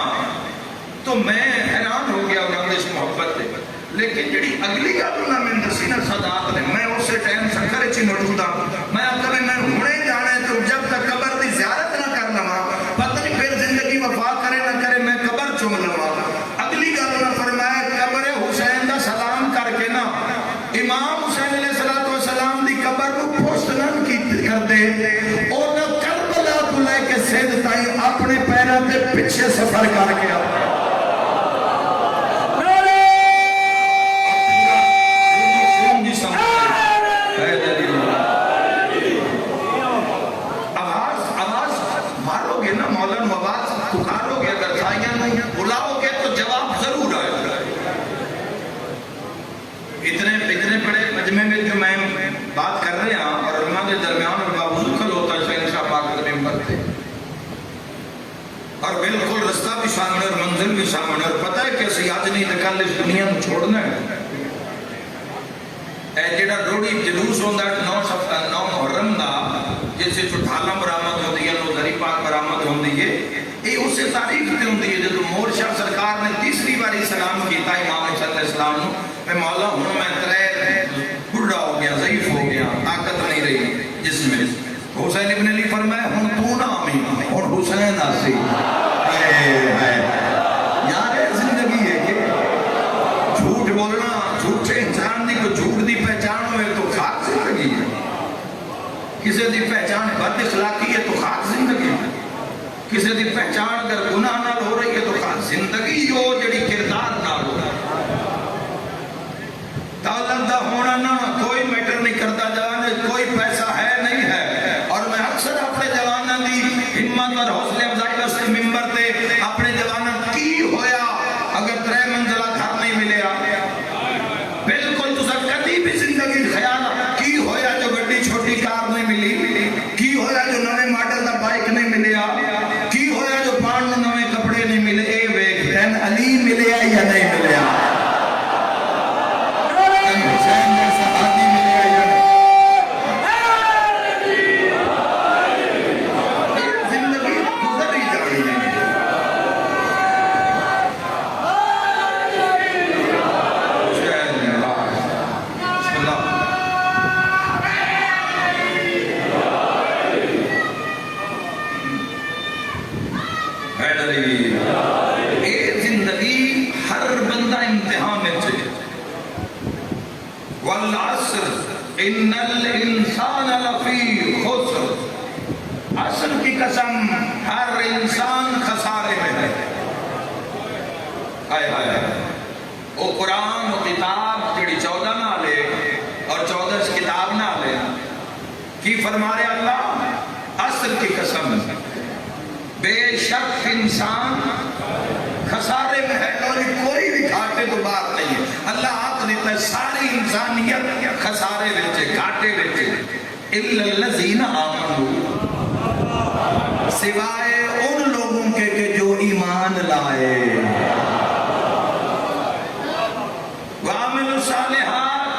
تو میں حیران ہو گیا انہوں نے اس محبت دے لیکن جڑی اگلی گل انہوں نے دسی نا صداقت نے میں اسے ٹائم سکر چی موجود ہوں میں اب کبھی میں ہونے جانا ہے تو جب تک قبر دی زیارت نہ کر لما پتہ نہیں پھر زندگی وفا کرے نہ کرے میں قبر چوم لما اگلی گل انہوں نے فرمایا قبر حسین دا سلام کر کے نا امام حسین علیہ السلام دی قبر کو پوستنن کی کر دے اور نہ کربلا کو لے کے سید تائیں اپنے پیروں کے پیچھے سفر کر کے آتا بات کر رہے ہیں اور علماء کے درمیان میں باوضو کھلوتا ہے شہنشاہ پاک کے ممبر پہ اور بالکل رستہ بھی سامنے اور منزل بھی سامنے اور پتہ ہے کہ اسی آج نہیں نکل اس دنیا میں چھوڑنا ہے اے جڑا روڑی جلوس ہوندہ ہے 9 محرم دا جیسے چھٹالا برآمد ہوندی ہے نوزری پاک برآمد ہوندی ہے یہ اس سے تاریخ تے ہوندی ہے جب مور شاہ سرکار نے تیسری باری سلام کیتا امام صلی اللہ علیہ وسلم نو میں مولا ہوں میں ترے بڑھا ہو گیا ضعیف ہو گیا طاقت نہیں رہی جس میں حسین ابن علی فرمائے ہن تو نہ آمی ہن حسین آسی یار ہے زندگی ہے کہ جھوٹ بولنا جھوٹے انسان دی کو جھوٹ دی پہچان ہوئے تو خاک زندگی ہے کسی دی پہچان بد اخلاقی ہے تو خاک زندگی ہے کسی دی پہچان اگر گناہ نال ہو رہی ہے تو خاک زندگی ہو جڑی کردار نال ہو دولت دا ہونا نہ کوئی میٹر نہیں کرتا جوانے کوئی پیسہ ہے نہیں ہے اور میں اکثر اپنے جوانوں دی ہمت اور حوصلے افزائی واسطے ممبر تے اپنے جوانوں کی ہویا اگر 3 منزلہ گھر نہیں ملیا بالکل تو سب کدی بھی زندگی خیال کی ہویا جو گڈی چھوٹی کار نہیں ملی کی ہویا جو نوے ماڈل دا بائک نہیں ملیا کی ہویا جو پان نو نوے کپڑے نہیں ملے اے ویکھ دین علی ملیا یا نہیں ملیا حسین جیسا آدمی ملیا یا نہیں زندگی گزر ہی جانی ہے زندگی ہر بندہ امتحان میں چلے والعصر ان الانسان لفی خسر عصر کی قسم ہر انسان خسارے میں ہے آئے آئے وہ قرآن و کتاب جڑی 14 نہ لے اور 14 کتاب نہ لے کی فرما رہے اللہ عصر کی قسم بے شک انسان خسارے میں ہے اور کوئی بھی گھاٹے تو بات نہیں ہے اللہ آپ دیتا ہے ساری انسانیت خسارے بچے گھاٹے بچے اِلَّا الَّذِينَ آمَنُوا سوائے ان لوگوں کے کہ جو ایمان لائے وَعَمِلُوا الصَّالِحَاتِ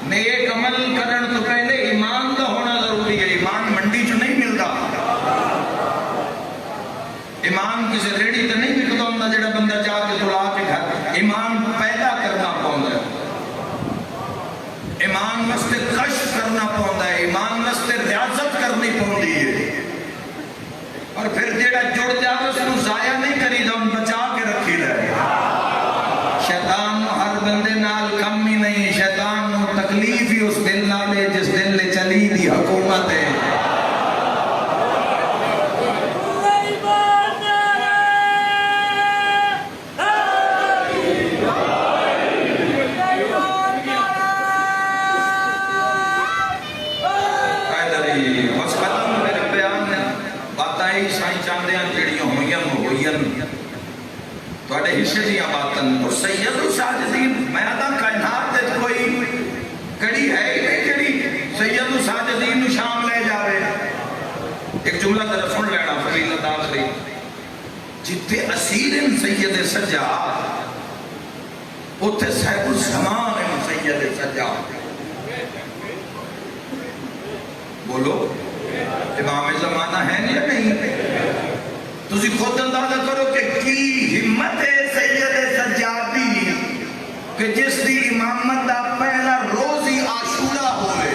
نیک عمل کرن تو پہلے ایمان دا ہونا ضروری ہے ایمان منڈی جو نہیں ملتا ایمان کسی ریڑی تو نہیں ملتا ہوں جڑا بندہ جا کے تلا کے گھر ایمان پیدا کرنا پوندا ہے ایمان مستے کشف کرنا پوندا ہے ایمان مستے ریاضت کرنی پوندی ہے اور پھر جڑا جڑ جاوے اس کو ضائع نہیں کری دا ان بچا کے رکھی رہے شیطان ہر بندے نال کم ہی نہیں شیطان نو تکلیف ہی اس دل نالے جس دل لے چلی دی حکومت ہے توڑے حصے دیا باتن اور سید الساجدین میں آدھا کائنات دے کوئی کڑی ہے ہی نہیں کڑی سید الساجدین نو شام لے جاوے ایک جملہ در سن لینا فضیلت آخری جتے اسیرن سید سجاد اتھے صاحب الزمان سید سجاد بولو امام زمانہ ہے یا نہیں تُسی خود اندازہ کرو کہ کی ہمت سید سجادی کہ جس دی امامت دا پہلا روز ہی عاشورہ ہوئے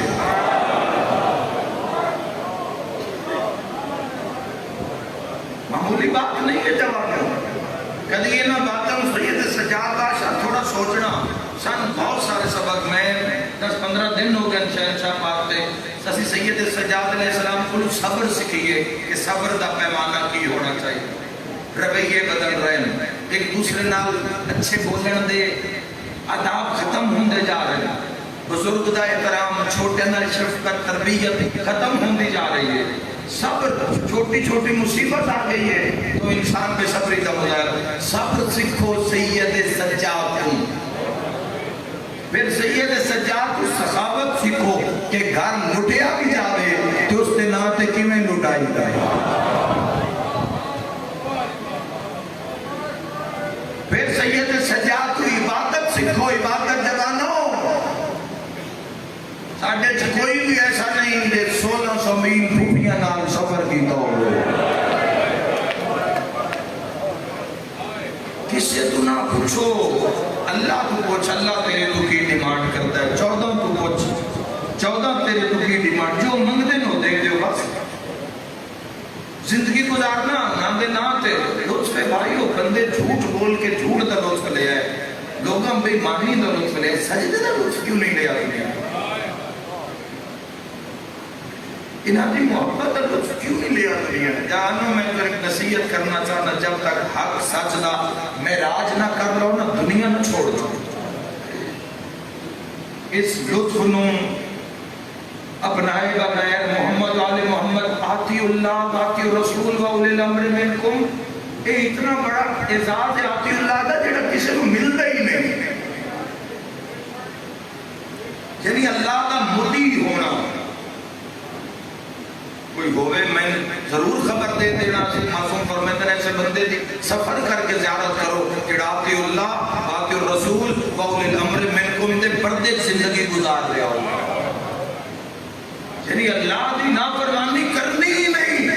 معمولی بات نہیں ہے جواب کدی یہ نہ باتاں سید سجاد آشا تھوڑا سوچنا سن بہت سارے سبق میں 10-15 دن ہو گئے شہنشاہ پاک دے سسی سید سجاد علیہ السلام کو صبر سکھئیے کہ صبر دا پیمانہ کی ہونا چاہیے رویے بدل رہے ہیں ایک دوسرے نال اچھے بولن دے آداب ختم ہوندے جا رہے ہیں بزرگ دا احترام چھوٹے نال شفقت تربیت ختم ہوندی جا رہی ہے صبر چھوٹی چھوٹی مصیبت آ گئی ہے تو انسان پہ صبری کا مظاہر صبر سکھو سید سجاد تم پھر سید سجاد کو سخاوت سیکھو کہ گھر لٹیا بھی جاوے تو اس دے نام تے کیویں لٹائی جائے. پھر سید سجاد کو عبادت سیکھو. عبادت جوانو ساڈے چ کوئی بھی ایسا نہیں کہ 1600 میل پھوپھیاں نال سفر کیتا ہوئے. کسے تو نہ پوچھو, اللہ تو پوچھ. اللہ تیرے تو کی ڈیمانڈ کرتا ہے. 14 تو پوچھ, 14 تیرے تو کی ڈیمانڈ. جو منگتے نو دے دیو بس. زندگی گزارنا نام دے نا تے لطف بھائیو. بندے جھوٹ بول کے جھوٹ دا لطف لے آئے, لوگاں بے معنی دا لطف لے آئے. سجدے دا لطف کیوں نہیں لے آئے؟ انہاں دی محبت دا لطف کیوں نہیں لے آئے؟ جانو میں تو ایک نصیحت کرنا چاہنا, جب تک حق سچ دا معراج نہ کر لو نا دنیا نہ چھوڑ دو. اس لطف نو اپنائے گا غیر محمد آل محمد آتی اللہ آتی رسول و اولی الامر منکم. یہ اتنا بڑا اعزاز ہے آتی اللہ دا جڑا کسی کو ملتا ہی نہیں. یعنی اللہ دا مدی ہونا. کوئی ہوئے میں ضرور خبر دے دینا سی معصوم فرمیدن ایسے بندے دی سفر کر کے زیارت کرو کہ آتی اللہ آتی رسول و اولی الامر منکم دے پردے زندگی گزار رہے ہو. یعنی اللہ دی نافرمانی کرنی ہی نہیں.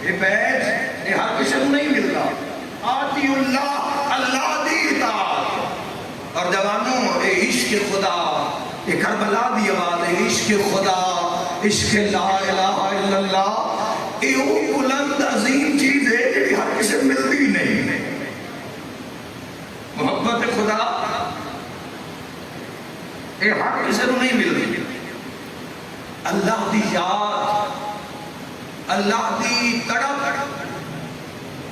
یہ بیج یہ ہر کسی کو نہیں ملتا. آتی اللہ اللہ دی اطاعت. اور جوانوں اے عشق خدا, یہ کربلا دی آواز ہے. عشق خدا, عشق لا الہ الا اللہ, یہ وہ بلند عظیم چیز ہے جو ہر کسی ملتی نہیں. محبت خدا یہ ہر کسی کو نہیں ملتی. اللہ دی یاد, اللہ دی تڑپ,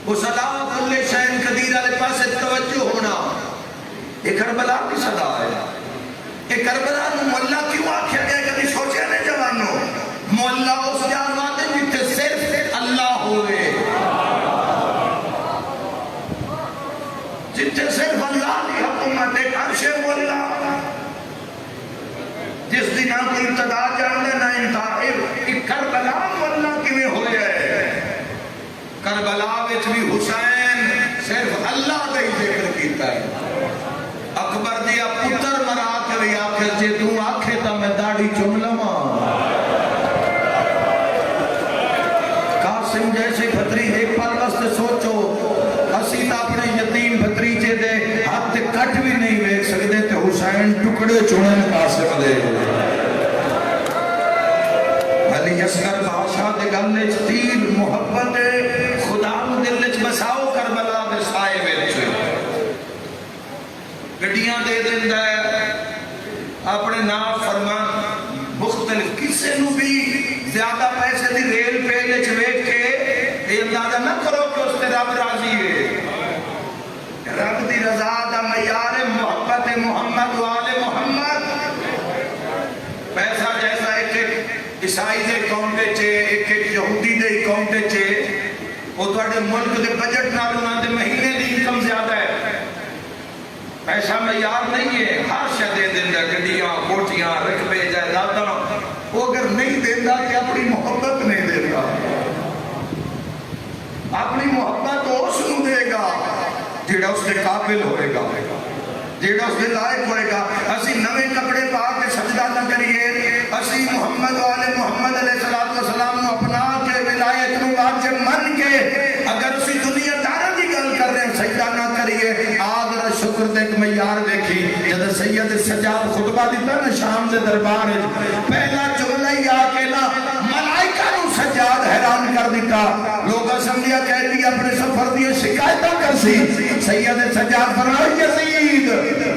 وہ صدا کل شین قدیر علیہ پاس توجہ ہونا. یہ کربلا کی صدا ہے. یہ کربلا نو مولا کیوں آکھیا گیا کبھی سوچیا نہیں جوانو؟ مولا اس جانوات ہے جتے صرف اللہ ہوئے, جتے صرف اللہ کی حکومت ہے. عرش مولا جس دن نہ کوئی ابتدا جاندے نہ انتہا. کربلا مولا کیویں ہویا ہے؟ کربلا وچ بھی حسین صرف اللہ دا ہی ذکر کیتا ہے. اکبر دیا پتر مرا کے بھی آخر جے تو آکھے تا میں داڑھی چم لواں. قاسم جیسے بھتریجے پل واسطے سوچو, اسی تا اپنے یتیم بھتریجے دے ہاتھ کٹ بھی نہیں ویکھ سکدے تے حسین ٹکڑے چنن قاسم دے. علی اصغر بادشاہ دے گل وچ تیر محبت خدا نو دل وچ بساؤ. کربلا دے سائے وچ گڈیاں دے دیندا ہے, اپنے نام فرمان مختلف. کسی نو بھی زیادہ پیسے دی ریل پہ وچ ویکھ کے یہ اندازہ نہ کرو کہ اس تے رب راضی ہے. رب دی رضا دا معیار محبت محمد و آل محمد. پیسہ جیسا ایک عیسائی دے اکاؤنٹ وچ, ایک یہودی دے اکاؤنٹ وچ, وہ تواڈے ملک دے بجٹ نال انہاں دے مہینے دی انکم زیادہ ہے. پیسہ معیار نہیں ہے. ہر شے دے دیندا, گڈیاں کوٹیاں رقبے جائیداداں. وہ اگر نہیں دیندا کہ اپنی محبت نہیں دیندا. اپنی محبت اس نو دے گا جیڑا اس کے قابل ہوئے گا, جیڑا اس کے لائق ہوئے گا. اسی نوے کپڑے پا کے سجدہ نہ کریے, اسی محمد والے محمد علیہ السلام نو اپنا کے ولایت نو واجب من کے اگر اسی دنیا دارہ دی گل کر رہے ہیں سجدہ نہ کریے. آدھر شکر دے ایک معیار دیکھی جب سید سجاد خطبہ دیتا نا شام دے دربار, پہلا جملہ ہی آکے نا ملائکہ نو سجاد حیران کر دیتا. لوگ اسمبلیہ کہہ دی اپنے سفر دیئے شکایتہ کر سی. سید سجاد فرمائے یزید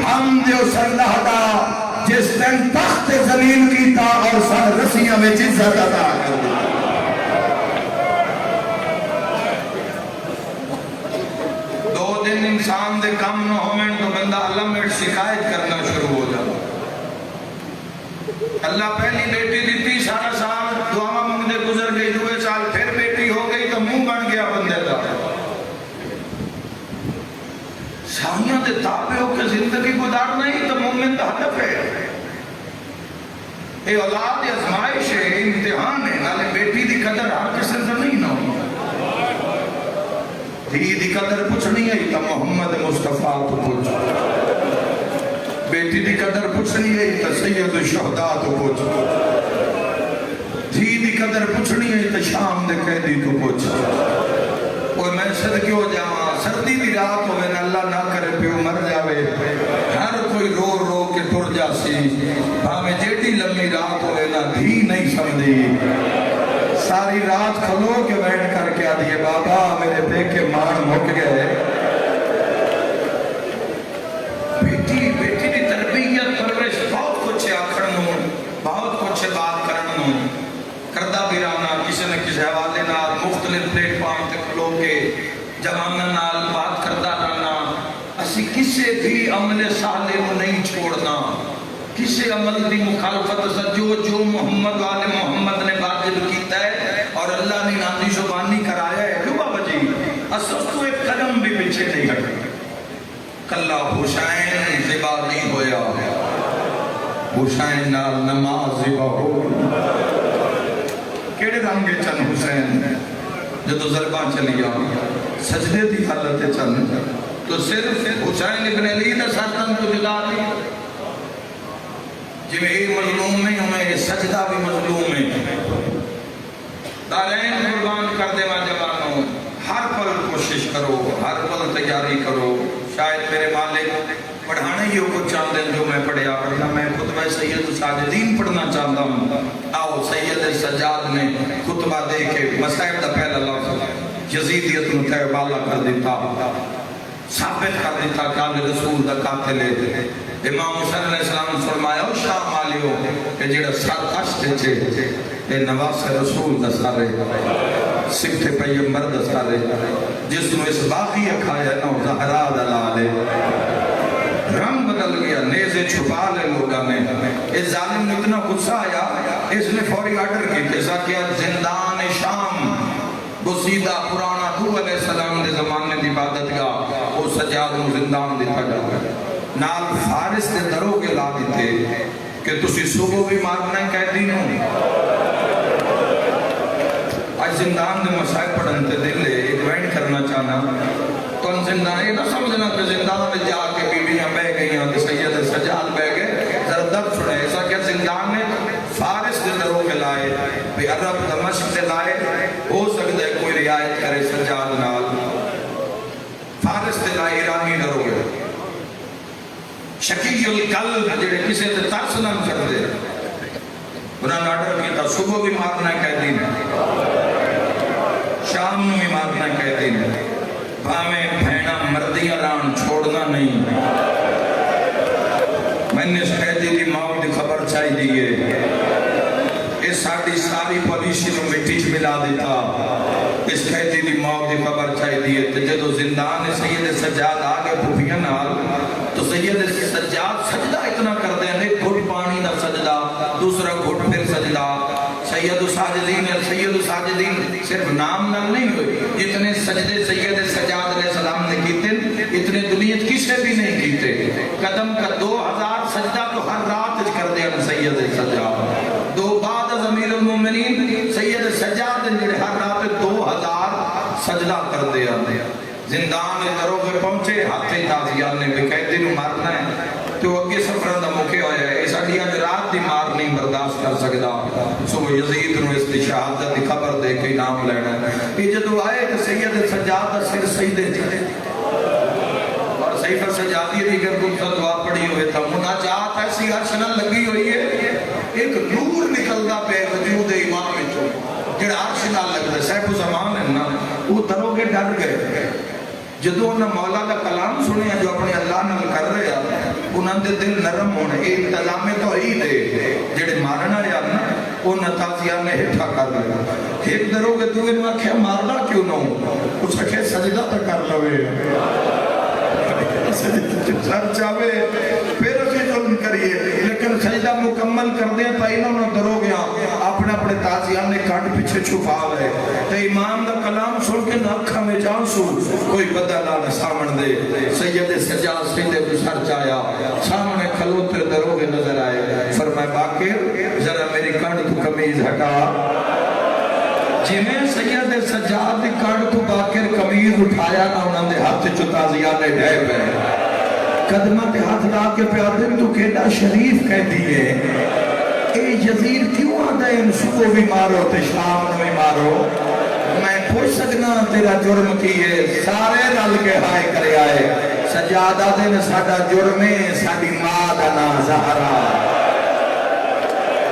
حمد اس اللہ دا جس دن تخت زمین کی تا اور سر رسیاں میں عزت عطا کر دی. دو دن انسان دے کم نہ ہوئیں تو بندہ اللہ میں شکایت کرنا شروع ہو جاتا. اللہ پہلی بیٹی دیتی 7 سال دعا منگنے گزر گئی, 2 سال پھر بیٹی ہو گئی تو منہ بن گیا بندے دا. شامیاں دے تابع ہو کے زندگی گزار یہ اولاد ازمائش ہے، امتحان ہے، نالے بیٹی دی قدر ہر کسی سے نہیں نہ ہو، دھی دی قدر پوچھنی ہے تا محمد مصطفیٰ تو پوچھ، بیٹی دی قدر پوچھنی ہے تا سید الشہداء تو پوچھ، دھی دی قدر پوچھنی ہے تا شام دے قیدی تو پوچھ۔ اور میں صدقے ہو جاواں، سردی دی رات ہوئے نہ اللہ نہ کرے پیو مر جاوے، ہر کوئی رو رو کے ٹر جاسی، ہمیں جیٹی لمبی رات ہوئے نہ دھی نہیں سمجھی، ساری رات کھلو کے بیٹھ کر کے آدھیے بابا میرے بے کے مان مک گئے۔ بیٹی دی تربیت پرورش بہت کچھ آکھڑنوں، بہت کچھ بات کرنوں، کردہ بھی رانا کسی نہ کسی حوالے نال مختلف پلیٹ فارم تے کھلو کے جوانہ نال بات کردہ رانا، اسی کسی بھی عمل صالح کو نہیں چھوڑنا، کسی عمل دی مخالفت سے جو محمد والے محمد نے واجب کیتا ہے اور اللہ نے نامی زبانی کرایا ہے، کیوں بابا جی اساس تو ایک قدم بھی پیچھے نہیں ہٹا۔ کلا حسین زبا نہیں ہویا، حسین نال نماز زبا ہو، کیڑے رنگے چن حسین جدو ضرباں چلیا سجدے دی حالت چن تو صرف حسین ابن علی نے سرطن کو جدا دی، جی میں ایک مظلوم میں ہمیں سجدہ بھی مظلوم ہے، دارین قربان کر دے ماں جوانوں، ہر پل کوشش کرو، ہر پل تیاری کرو، شاید میرے مالک پڑھانے ہی کچھ چاہتے ہیں جو میں پڑھیا پڑھنا، میں خطبہ سید ساجدین پڑھنا چاہتا ہوں۔ آؤ سید سجاد نے خطبہ دے کے مسائب دا پہلا لفظ یزیدیت نو تے بالا کر دیتا، ثابت کر دیتا کہ آل رسول دا قاتل ہے۔ امام حسین علیہ السلام فرمایا او شاہ مالیو کہ جڑا سر کشتے چھے اے نواس رسول دا سارے سکھتے پیمبر دا سارے جس نو اس باقی اکھایا نو زہرا دلالے، رنگ بدل گیا، نیزے چھپا لے لوگا میں، اس ظالم نے اتنا غصہ آیا، اس نے فوری آرڈر کی جیسا کیا زندان شام بسیدہ پرانا نوح علیہ السلام دے زمانے دی عبادت گاہ وہ سجاد نو زندان دیتا جاتا ہے، نال فارس دے دروگے لا دیتے کہ تسی صبح بھی مارنا ہے قیدی نو۔ آج زندان دے مسائل پڑھنتے دلے ایڈوائنٹ کرنا چاہنا تو ان زندان یہ نہ سمجھنا کہ زندان میں جا کے بیویاں بہ گئی ہیں کہ سید سجاد بہ گئے، ذرا درد سنے ایسا کہ زندان میں فارس دے دروگے لائے بھی عرب دمشق دے لائے، ہو سکتا ہے کوئی رعایت کرے سجاد نال، فارس دے لائے ایرانی دروگے، شکی القلب جڑے کسی دے ترس نہ کر دے، انہوں نے آرڈر کیا صبح بھی مارنا ہے قیدی نے، شام میں مارنا ہے قیدی نے، بھامیں بھینا مردیاں ران چھوڑنا نہیں۔ میں نے اس قیدی کی موت دی خبر چاہی دیئے، اس ساری پولیسی نو مٹی چ ملا دیتا، اس قیدی کی موت دی خبر چاہی دیئے، جدو زندان سید سجاد آگے پھوپیاں نال تو سید سجاد سجدہ اتنا کر دیں، ایک گھٹ پانی نہ سجدہ، دوسرا گھٹ پھر سجدہ، سید الساجدین صرف نام نہ نہیں ہوئے، اتنے سجدے سید سجاد علیہ السلام نے کیتے اتنے دنیا کسے بھی نہیں کیتے، قدم کا 2000 سجدہ تو ہر رات کر دیا سید سجاد، دو بعد از امیر المومنین سید سجاد نے ہر رات 2000 سجدہ کر دیا، زندان دروگے پہنچے، ہاتھیں تازیان نے بقیدی نو مارنا ہے تو اگے سفرہ دا موقع ہویا ہے، اس اڈیا جو رات دی مار نہیں برداشت کر سکتا، سو یزید نو اس دی شہادت دی خبر دے کے نام لینا ہے، یہ جدو آئے کہ سید سجاد دا سر سجدے چلے اور سیفہ سجادی دی گر کچھ دعا پڑی ہوئے تھا، مناجات ایسی عرشنہ لگی ہوئی ہے، ایک نور نکلدا پہ وجود امام میں چھو جڑا عرشنہ لگ دے، سیف زمان ہے نا، وہ دروگے ڈر گئے، جدو انہاں مولا کا کلام سنے جو اپنے اللہ نال کر رہے ہیں انہاں دے دل نرم ہونے، ایک انتظام توحید ہے جڑے مارنا یا نا انہاں تازیان نے ہٹھا کر رہے، ایک دروگے دوئے نے آکھیا مارنا کیوں نہ ہوں، اس اکھے سجدہ تا کر لوے، سر چاہے پھر اسی ظلم کریے، لیکن سجدہ مکمل کر دیں تا انہوں نے درو گیا اپنے اپنے تازیان نے کانٹ پیچھے چھپا لے، تو امام دا کلام سن کے ناکھا میں جانسو کوئی بدلہ نہ سامن دے، سید سجاد سیدھے کو سر چایا، سامنے کھلوتر دروگے نظر آئے، فرمائے باقر ذرا کڑ تو قمیض ہٹا جنہیں سید سجاد دی کڑ تو باکر قمیض اٹھایا نہ انہوں نے ہاتھ چتازیاں نے ڈھے پہ قدمہ تے ہاتھ لا کے پیادے تو کہنا شریف کہہ دیئے اے یزید کیوں آدھے ان صبح بھی مارو تے شام نو بھی مارو میں پوچھ سکنا تیرا جرم کی ہے سارے رل کے ہائے کرے آئے سجادہ دن ساڑا جرمے ساڑی ماں دا نا زہرا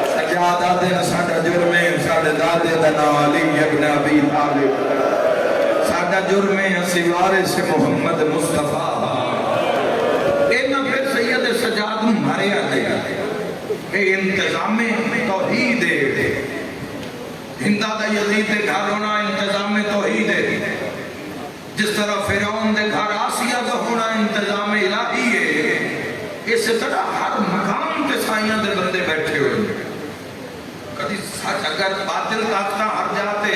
سجادہ دن ساڑا جرمے ساڑے دادے دا نا علی ابن ابی طالب ساڑا جرمے اسی وارث محمد مصطفیٰ اینا پھر سید سجاد مارے آتے کہ انتظام توحید ہے ہندہ دا یزید دے گھر ہونا انتظام توحید ہے جس طرح فرعون دے گھر آسیہ دا ہونا انتظام الہی ہے اس طرح ہر مقام کے سائیاں دے بندے بیٹھے ہوئے کدھی سچ اگر باطل طاقتہ ہر جاتے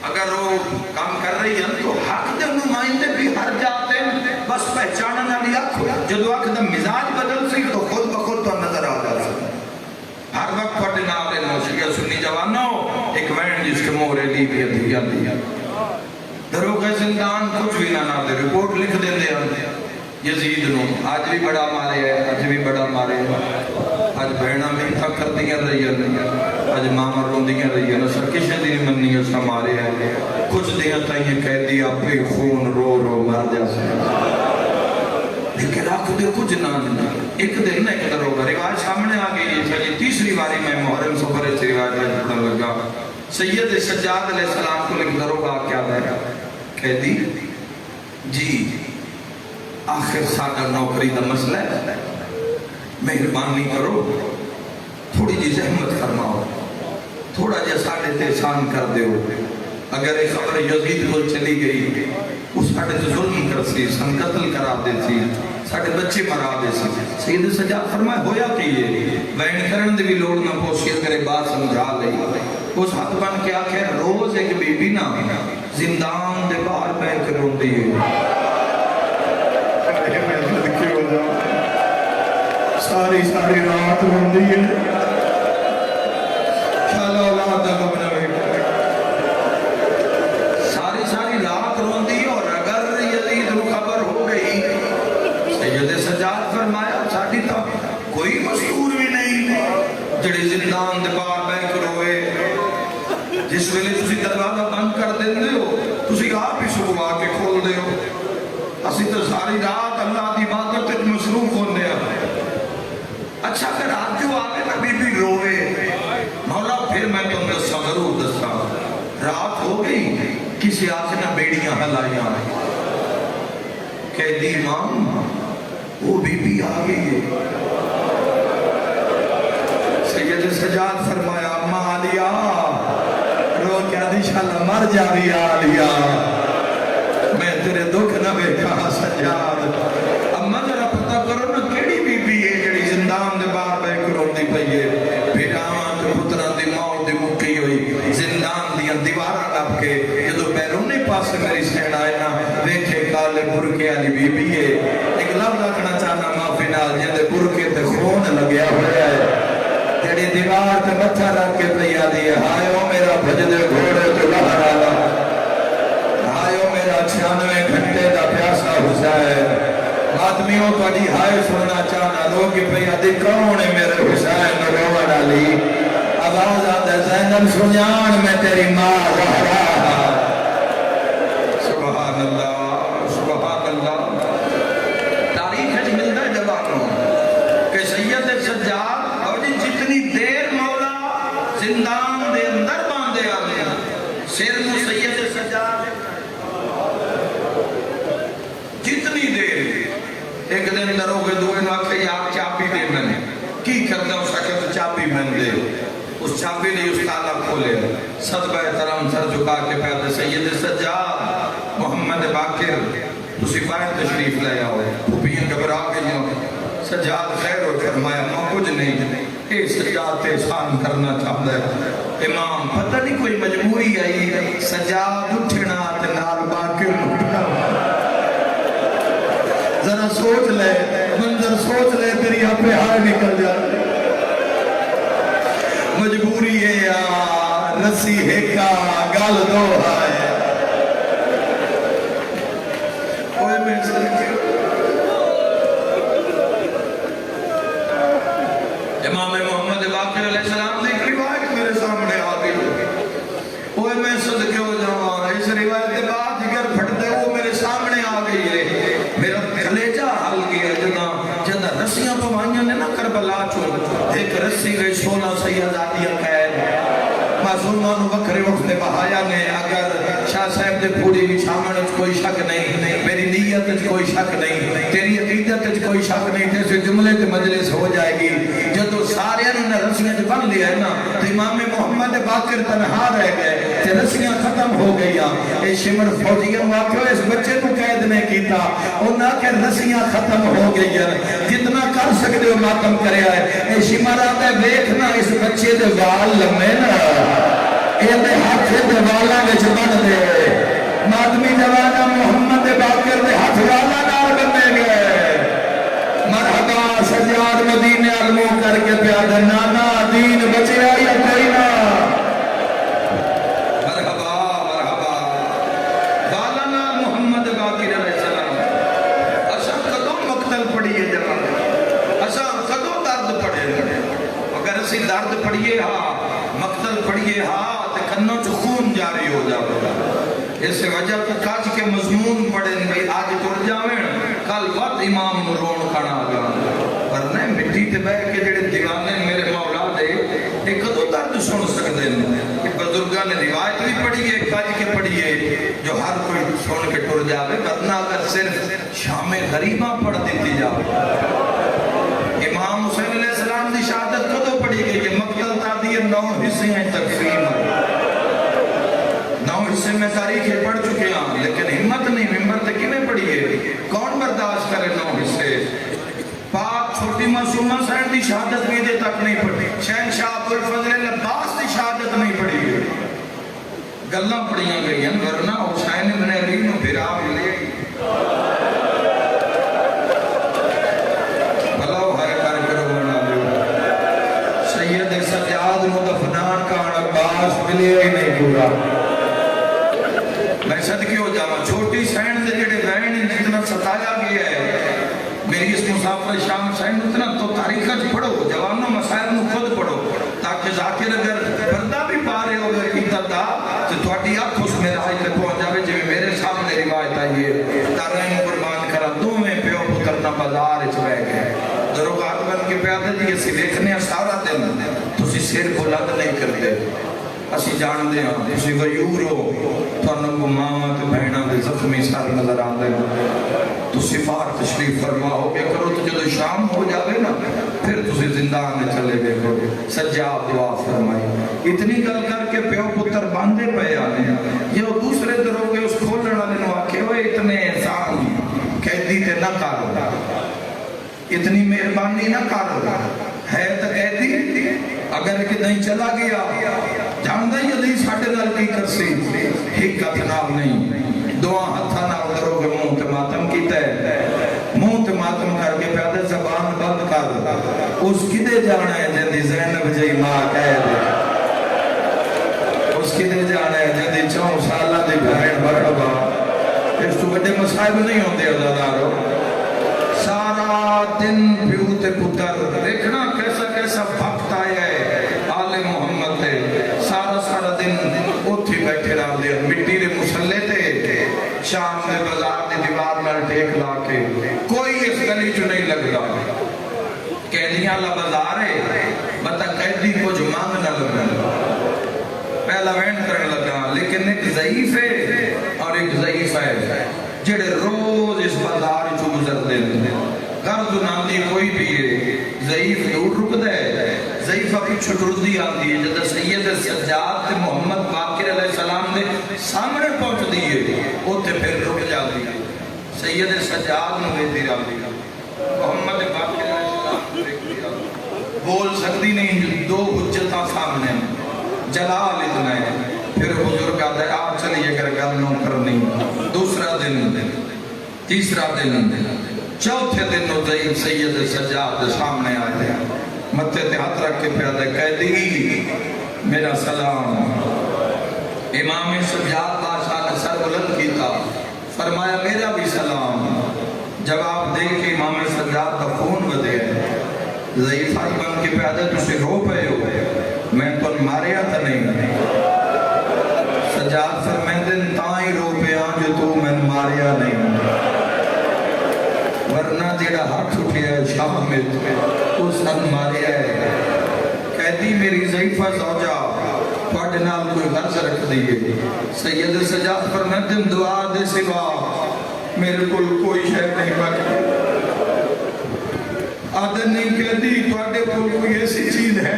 اگر وہ کام کر رہی ہیں تو حق دے نمائندے بھی ہر جاتے بس پہچاننا نہیں آکھو جدو آکھ دا مزاج بدل سی تو خود بخود تو نظر آ جاتا ہر وقت پڑھنے نالے نوشیہ سنی جوانوں ایک وین جس کے مورے لی بھی دیا دیا دروگہ زندان کچھ بھی نہ دے رپورٹ لکھ دیں دے یزید نو آج بھی بڑا مارے ہے آج بھی بڑا مارے ہے آج بہنہ میں تھا کر دیا رہی ہے آج ماما رون دیا رہی ہے نسر کشے دن منی اس کا مارے ہے کچھ دیا تائیں کہہ دیا پہ خون رو رو مر جا سے لیکن آنکھ دے کچھ نہ ایک دن ایک دروگہ روایت سامنے آگئی ہے چلی تیسری باری میں محرم سفر سے روایت میں پڑھنے لگا سید سجاد علیہ السلام کو ایک دروگہ کیا ہے کہہ دی جی آخر ساڑھا نوکری دا مسئلہ ہے مہربانی کرو تھوڑی جی زحمت فرماؤ تھوڑا جی ساڑھے تے احسان کر دیو اگر ایک خبر یزید کو چلی گئی اس ساڑھے تے ظلم کر سی سن قتل کرا دے سی ساڑھے بچے مرا دے سی سید سجاد فرمائے ہویا کہ یہ بین کرن دے بھی لوڑ نہ پوشید کرے بات سمجھا لئی اس حد بن کے آکھے روز ایک بی بی نہ زندان دے باہر بیٹھ کر ہوں دیئے ساری ساری رات ہوں دیئے شالا اولاد دا غم نہ ساری ساری رات ہوں دیئے اور اگر یزید کو خبر ہو گئی سید سجاد فرمایا ساڑھی تا کوئی مشہور بھی نہیں جڑی زندان دے باہر بیٹھ کر ہوئے جس ویلے تسی دروازہ بند کر دیں دے ہو تسی آپ ہی صبح آ کے کھول دے ہو اسی تو ساری رات اللہ دی عبادت تک مصروف ہونے ہیں اچھا اگر رات جو آگے نا بی بی روے مولا پھر میں تم دسا ضرور دسا رات ہو گئی کسی آنکھ نہ بیڑیاں ہلائیاں کہہ دی امام وہ بی بی آگئی ہے سید سجاد فرمایا اما آلیا رو کیا دی شاءاللہ مر جاوی آلیا میں تیرے دکھ نہ بے کہا سجاد اما ذرا پتہ کرو نا کیڑی بی بی ہے جڑی زندان دے باہر بے کرو دی پئیے پھر آمان دے پتران دی موت دی مکی ہوئی زندان دی دیوارہ لپ کے جدو بیرونی پاس میری سین آئے نا دیکھے کالے برکے علی بی بی ہے ایک لفظ رکھنا چاہنا معافی نال جندے برکے تے خون لگیا ہویا ہے جڑی دیوار تے متھا رکھ کے پیا دی ہائے او میرا بھجدے گھوڑے تو لہر آلا ہائے او میرا 96 گھنٹے دا پیاسا حسین آدمیوں تو اڈی ہائے سننا چاہنا لوگ پیا دی کون ہے میرے حسین روڑ علی آواز آدھے زینب سنیان میں تیری ماں زہرا سبحان اللہ سبحان اللہ تاریخ ہے ملتا ہے جوانوں کہ سید سجاد جتنی دیر مولا زندان دے اندر باندھے آنے سر میں سید سجاد جتنی دیر ایک دن دروگے دوئے نواقع یا چاپی دے میں نے کی کرتا اس کا چاپی میں دے اس چاپی نے اس تالا کھولے صدبہ احترام سر جھکا کے پیدا سید سجاد محمد باقر تسی باہر تشریف لے آؤ پھوپیاں گھبرا کے جاؤ سجاد خیر و فرمایا ماں کچھ نہیں اے سجاد تے احسان کرنا چاہتا ہے امام پتہ نہیں کوئی مجبوری آئی سجاد اٹھنا تے نال باقر اٹھنا ذرا سوچ لے منظر سوچ لے تیری اپنے ہار نکل جائے مجبوری ہے یا رسی ہے کا گال دو ہے کوئی میں امام محمد باقر علیہ السلام نے ایک روایت میرے سامنے آ گئی وہ میں صدقے ہو جاؤں اس روایت کے بعد اگر پھٹتے وہ میرے سامنے آ گئی ہے میرا کلیجہ حل گیا جنا رسیاں تو مائیاں نے نا کربلا چو ایک رسی گئی 16 سیاداتیاں قید معصومان وکھرے اٹھتے بہایا نے اگر شاہ صاحب دے پوری بچھامن کوئی شک نہیں میری نیت کوئی شک نہیں تیری عقیدت کوئی شک نہیں جیسے جملے تے مجلس ہو جائے گی جدو سارے نے رسیاں جو بن لیا ہے نا تو امام محمد باقر تنہا رہ گئے تے رسیاں ختم ہو گئی اے شمر فوجیاں واقعہ اس بچے کو قید نے کیتا انہاں کے رسیاں ختم ہو گئی جتنا کر سکتے ہو ماتم کرے آئے اے شمر آتا ہے دیکھنا اس بچے دے وال لمے نا یہ ہاتھ دے والا وچ بن دے ماتمی جوانا محمد باقر دے ہاتھ والا نال بنے گئے مرحبا سجاد مدینے علموں کر کے پیادہ نانا دین بچے آیا کوئی نہ مرحبا مرحبا والا نال محمد باقر علیہ السلام اساں کدوں مقتل پڑھیے جناب اساں کدوں درد پڑھے اگر اسی درد پڑھیے ہاں مقتل پڑھیے ہاں تے کنوں چ خون جاری ہو جاوے اس وجہ تو کاج کے مضمون پڑھیں بھئی آج ٹر جاویں کل وقت امام رون کھڑا گا ورنہ مٹی تے بیٹھ کے جڑے دیوانے میرے مولا دے ایک دو درد سن سکتے ہیں کہ بزرگاں نے روایت بھی پڑھی ہے کاج کے پڑھی ہے جو ہر کوئی سن کے ٹر جاوے ورنہ اگر صرف شام غریباں پڑھ دیتی جاوے امام حسین علیہ السلام دی شہادت کدو پڑھی گئی کہ مقتل تعدیر 9 حصے ہیں تقسیم ہے 9 حصے میں تاریخیں پڑھ چکے ہیں لیکن ہمت نہیں ممبر تک کیوں پڑھی ہے کون برداشت کرے 9 حصے پاک چھوٹی معصومہ سین دی شہادت بھی دے تک نہیں پڑھی شہنشاہ ابوالفضل عباس دی شہادت نہیں پڑھی گئی گلاں پڑھیاں گئی ہیں ورنہ حسین ابن علی نو پھرا ملے بلاو ہر کر کرو بنا دو سید سجاد مدفنان کا عباس ملے ہی نہیں پورا میں صدقے ہو جاؤں چھوٹی سین سے جڑے وین جتنا ستایا گیا ہے میری اس مسافر شام سین اتنا تو تاریخت پڑھو جوانوں مسائل میں خود پڑھو تاکہ ذاکر اگر پردہ بھی پا رہے ہو گئے انتدا تو تھوڑی آنکھ اس میں رہائی تک پہنچ جاوے جو میرے سامنے روایت آئیے تارین قربان کرا دو میں پیو پترنا بازار اچ بہ گئے دروگات بن کے پیادہ جی اسی دیکھنے سارا دن تو اسی سیر بلند نہیں کرتے اسی جان دے ہاں اسی غیور ہو تو انہوں مامت بہنہ دے زخمی سار نظر آن دے تو سفار تشریف فرماؤ گے کرو تو جدو شام ہو جاوے نا پھر تسی زندان میں چلے گئے کرو سجاد دعا فرمائی اتنی گل کر کے پیو پتر باندھے پہ آنے یہ دوسرے دروگے اس کھولنا دنوں آکے وہ اتنے احسان قیدی تے نہ کارو اتنی مہربانی نہ کارو ہے تو قیدی اگر کہ نہیں چلا گیا جاندہ ہی علی ساڑھے دل کی کرسی حقت نام نہیں دعا ہتھا نہ کرو گے منہ ماتم کی تے منہ ماتم کر کے پیادے زبان بند کر اس کی دے جانا ہے جندی زینب جائی ماں کہہ دے اس کی دے جانا ہے جندی 4 سالہ دی بہن مرحبا اس تو بڑے مسائب نہیں ہوتے عزادارو سارا دن پیوتے پتر دیکھنا کیسا کیسا وقت آیا ہے آل محمد تے سارا دن اتھی بیٹھے رہا دے مٹی دے مسلے تے شام دے بازار دے دیوار میں ٹیک لا کے کوئی اس گلی جو نہیں لگتا قیدیاں اللہ بازار ہے بتا قیدی کو جو مانگ نہ لگا پہلا وین کرنے لگا لیکن ایک ضعیف ہے اور ایک ضعیف ہے جڑے روز اس بازار جو گزر دے غرض ناندی کوئی بھی ہے ضعیف دور رک دے ضعیفہ پیچھو ٹردی آندی ہے جدہ سید سجاد تے محمد باقر علیہ السلام نے سامنے پہنچ دیئے وہ تے پھر رک جاتی ہے سید سجاد نے دیتی آندی محمد باقر علیہ السلام نے دیتی آندی بول سکتی نہیں دو حجتہ سامنے جلال اتنا ہے پھر بزرگ آتا ہے آپ چلیے کر گل نو کرنی دوسرا دن تیسرا دن چوتھے دن ضعیف سید سجاد سامنے آتے ہیں متھے تے ہاتھ رکھ کے پیا دے قیدی میرا سلام۔ امام سجاد بادشاہ نے سر بلند کیتا، فرمایا میرا بھی سلام۔ جواب دے کے امام سجاد کا خون ودے، ضعیفہ بن کے پیا دے تسی رو پے ہو، میں تو ماریا تا نہیں۔ سجاد فرمائے دن تائیں رو پہ آن جو تو میں ماریا نہیں، ورنہ جیڑا ہاتھ اٹھیا ہے شام میں تو سن ماریا ہے۔ قیدی میری ضعیفہ زوجہ پاڑے نال کوئی غرض رکھ دیئے۔ سید سجاد فرمائے دن دعا دے سوا میرے کل کوئی شہر نہیں باقی۔ آدھن نہیں قیدی پاڑے کل کوئی ایسی چیز ہے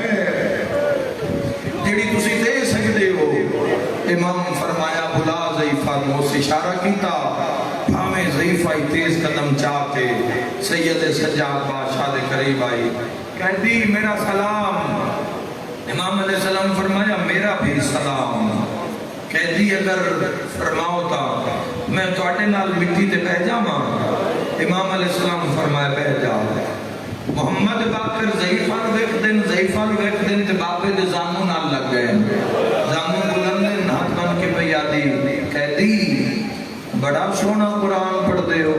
جیڑی تسی دے سکتے ہو۔ امام فرمایا بلا ضعیفہ موس اشارہ کیتا، بھامے ضعیفہ تیز قدم چاہتے سید سجاد بادشاہ دے قریب آئی، قیدی میرا سلام۔ امام علیہ السلام فرمایا میرا بھی سلام۔ قیدی اگر فرماؤ تا میں توڑے نال مٹی تے بہ جاواں؟ امام علیہ السلام فرمایا بہ جا۔ محمد باقر ضعیفہ ویک دن تے باپے دے زامن نال لگ گئے، زامن بلند ہاتھ بن کے پہ یادی، قیدی بڑا سونا قرآن پڑھ دے ہو،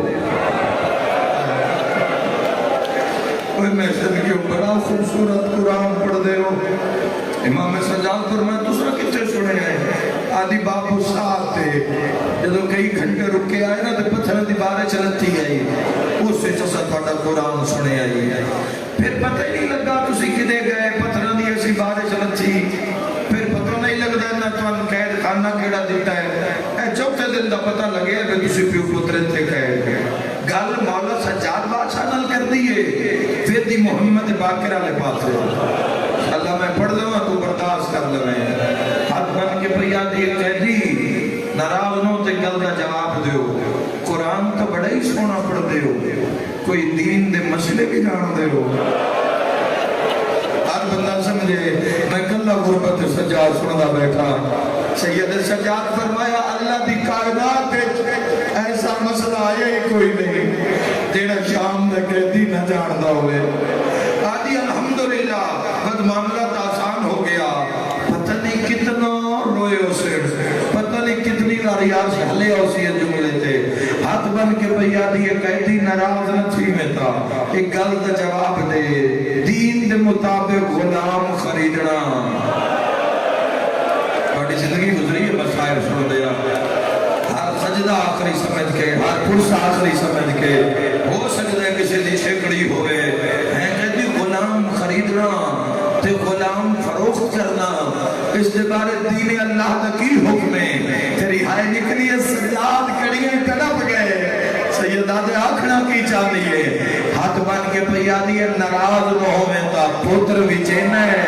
میں زندگیوں بڑا خوبصورت قرآن پڑھ دے ہو۔ امام سجاد فرمایا دوسرا کتے سنے ہیں؟ آدھی باپو ساتھ تھے، جدو کئی گھنٹے رکے آئے نا تو پتھر دی بارے چلتی آئی، اس سے چسا تھوڑا قرآن سنے آئی، پھر پتہ ہی نہیں لگا تسی کدے گئے، پتھر دی ایسی بارے چلتی، پھر پتہ نہیں لگتا نہ تو ان قید خانہ کیڑا دیتا ہے، اے چوکتے دن دا پتہ لگے ہے کہ تسی پیو پترین تھے قید گئے۔ گل مولا سجاد بادشاہ نال کر دیئے، پھر دی محمد باقر علیہ پاس ہے، اللہ میں پڑھ دوں تو برداشت کر لیں۔ ہاتھ بن کے پریا دیئے قیدی ناراض نو تے گل دا جواب دیو، قرآن تو بڑا ہی سونا پڑھ دیو، کوئی دین دے مسئلے بھی جان دیو۔ ہر بندہ سمجھے میں کلہ غربت سجاد سندا بیٹھا۔ سید سجاد فرمایا اللہ دی کائنات ایسا مسئلہ آیا ہی کوئی نہیں جیڑا شام دے قیدی نہ جاندہ ہوئے۔ آدھی الحمدللہ بد معاملات آسان ہو گیا، پتہ نہیں کتنا روئے اسے، پتہ نہیں کتنی لاریار سے ہلے اسی جملے تھے۔ ہاتھ بن کے بھیا دیئے قیدی ناراض نہ تھی میں تھا، ایک گل دا جواب دے، دین دے مطابق غلام خریدنا۔ بڑی زندگی گزری ہے مسائل سن دیا، ہر سجدہ آخری سمجھ کے، ہر پرس آخری سمجھ کے، ہو سکتا ہے کسی دی شکڑی ہوئے، ہیں قیدی غلام خریدنا تے غلام فروخت کرنا، اس دے بارے دین اللہ دا کی حکم ہے۔ تیری ہائے نکلی سجاد کڑیاں تڑپ گئے، سیدہ دے آکھنا کی چاہنی ہے، ہاتھ بن کے پیادی ناراض نہ ہوئے تا پتر بھی چینا ہے۔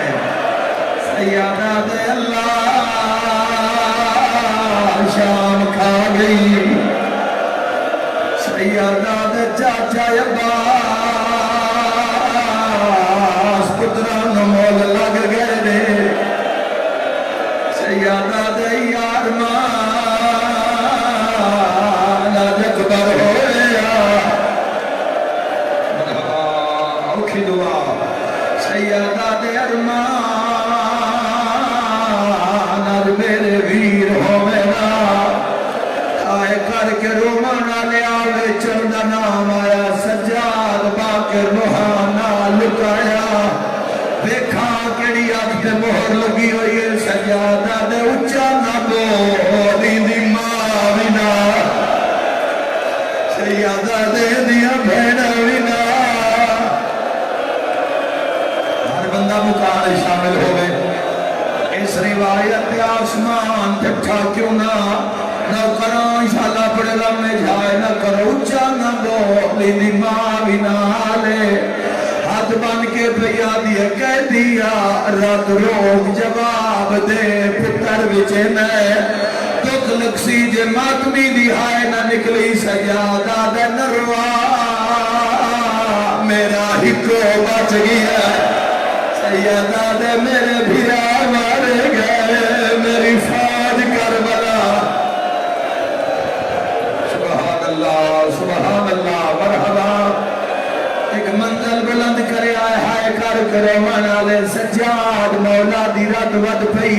سیدہ دے اللہ شام کھا گئی، سیدہ دے چاچا عباس پتران مول لگ گئے دے، سیدہ دے یار ماں جکبر ہویا، اوکھی دعا سیدہ دے ارمان میرے ویر ہوئے نا، آئے کر کے رومانا لیا ویچن دا نام آیا، سجاد باقر روحانا لکایا، دیکھا کیڑی آخت مہر لگی ہوئی ہے، سجادہ دے اچھا نہ بولی دی ماں وینا، سیادہ دے دیا بھیڑ وینا۔ ہر بندہ مکان شامل ہوئے، اس روایت آسمان جھٹھا کیوں نہ کروں انشاءاللہ پڑے گا میں جائے نہ کرو اچھا نہ بولی دی ماں بھی نہ لے، ہاتھ بن کے پیا دیا کہہ دیا رات روک جواب دے پتر بچے میں دکھ لکسی جے ماتمی دی ہائے نہ نکلی سجادہ دے نروا میرا ہکو بچ گیا، سیدہ دے میرے بھیرا مار گئے میری فوج کربلا۔ سبحان اللہ مرحبا، ایک منزل بلند کرے آئے ہائے کر کروان والے سجاد مولا دی رد ود پئی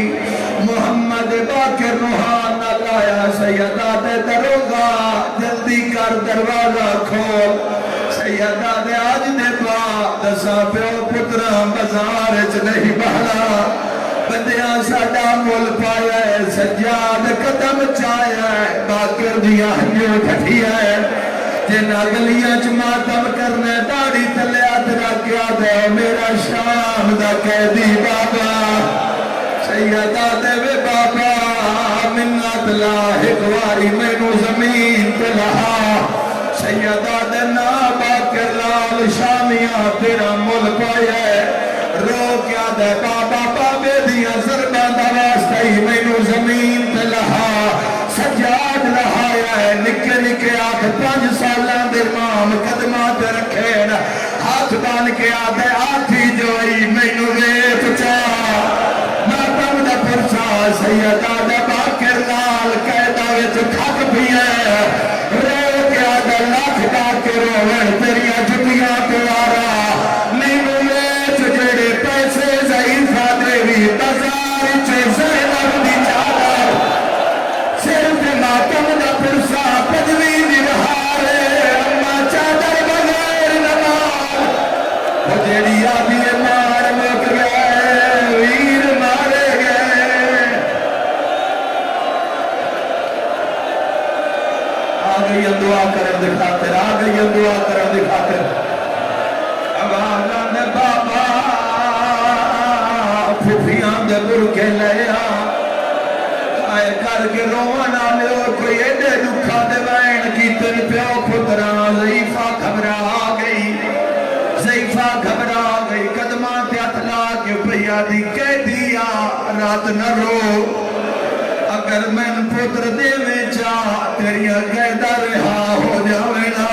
محمد باقر روحان نہ لایا سیدہ دے دروگا جلدی کر دروازہ کھول سیدہ دے آج دے بعد دسا پیو پترا بازار چ نہیں بہلا بندیاں ساڈا مول پایا ہے سجاد قدم چایا ہے باقر دیاں ہنجو ٹھٹیا ہے جنہ گلیاں چ ماتم کرنے داڑھی تھلے ہاتھ رکھیا دے میرا شام دا قیدی بابا سیدہ دے وے بابا منت لا ایک واری مینوں زمین تے لہا سیدہ دے نا باقر لال شامیاں تیرا مل پایا ہے رو کیا دے بابا بابے دیاں ضرباں دا واسطہ ہی مینوں زمین تے لہا سجاد لہایا ہے نکے نکے آکھ 5 سالاں دے مام قدماں تے رکھے ہاتھ بان کے آدھے آتھی جوئی مینوں ویت چاہ ماتم دا پرچا سیدہ دے باقر لال قیدہ وچ تھک بھی ہے رو کے آدھے لاکھ کا کے روڑ تیریاں جتیاں پیارا مینوں ویت جڑے پیسے ضعیفہ دیوی بازار چے زینب دی چادر سر دے ماتم دا پرسا پدوی دی بہارے اما چادر بغیر نمال وہ جیڑی آبی مار مک گئے ویر مارے گئے آگئی دعا کرن دکھاتے آگئی دعا کرن دکھاتے آوانا نے بابا پھوپیاں دے برکے لیا آئے کر کے روانا میں اور کوئی ایڈے دکھا دے بین کی تن پیو پتران ضعیفہ گھبرا گئی ضعیفہ گھبرا گئی قدماں تے اطلا کے پیا دی کہہ دیا رات نہ رو اگر میں پتر دے میں چاہ تیری قیدہ رہا ہو جاوینا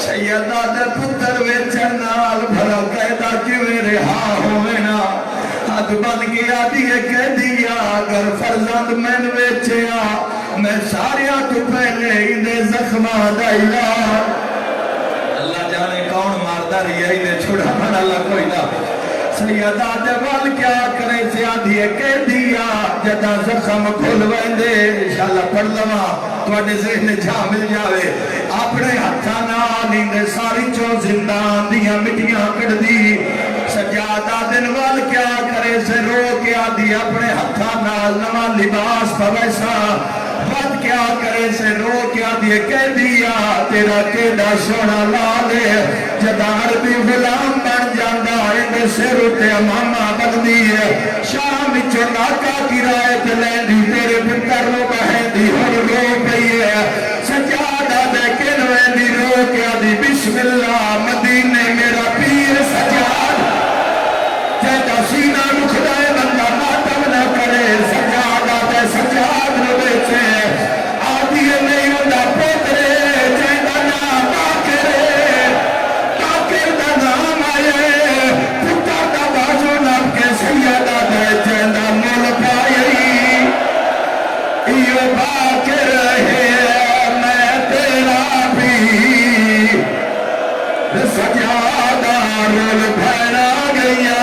سیدہ دے پتر ویچن نال بھلا قیدہ کیویں رہا ہوئینا ہاتھ بن کے آدھی کہہ دیا اگر فرزند میں ویچیا میں ساریاں تو پہلے انہیں زخمہ دائلا اللہ جانے کون مارتا رہی ہے انہیں چھوڑا من اللہ کوئی نہ سیدہ دے وال کیا کرے سے آدھی کہہ دیا جدا زخم کھل ویندے انشاءاللہ پڑھ لما تو اڈے ذہن جا مل جاوے اپنے ہتھا نال انہیں ساری چو زندان دیاں مٹیاں کڑ دی سجادہ دن وال کیا کرے سے رو کیا دی اپنے ہتھا نال نوا لباس پویسا بات کیا کرے سے رو کیا دی کہہ دیا تیرا کیڑا سونا لالے جدار بھی غلام بن جاندہ اندے سے روتے امامہ بندی ہے شام چناکا کی رائت لیندی تیرے پتر رو بہن دی ہر رو پئی ہے سجادہ دے کنویں دی رو کیا دی بسم اللہ مدینے میرا پیر سجاد جیدہ سینہ مخدائے بندہ ماتم نہ کرے سجادہ دے سجاد نہ بیچے آدھی نہیں ہوندہ پوترے جیدہ نام باکرے باکر دا نام آئے پتا دا بازو نام کے سیدہ دے جیدہ مول پائی ایو باکر ہے میں تیرا بھی سجادہ رول بھینا گیا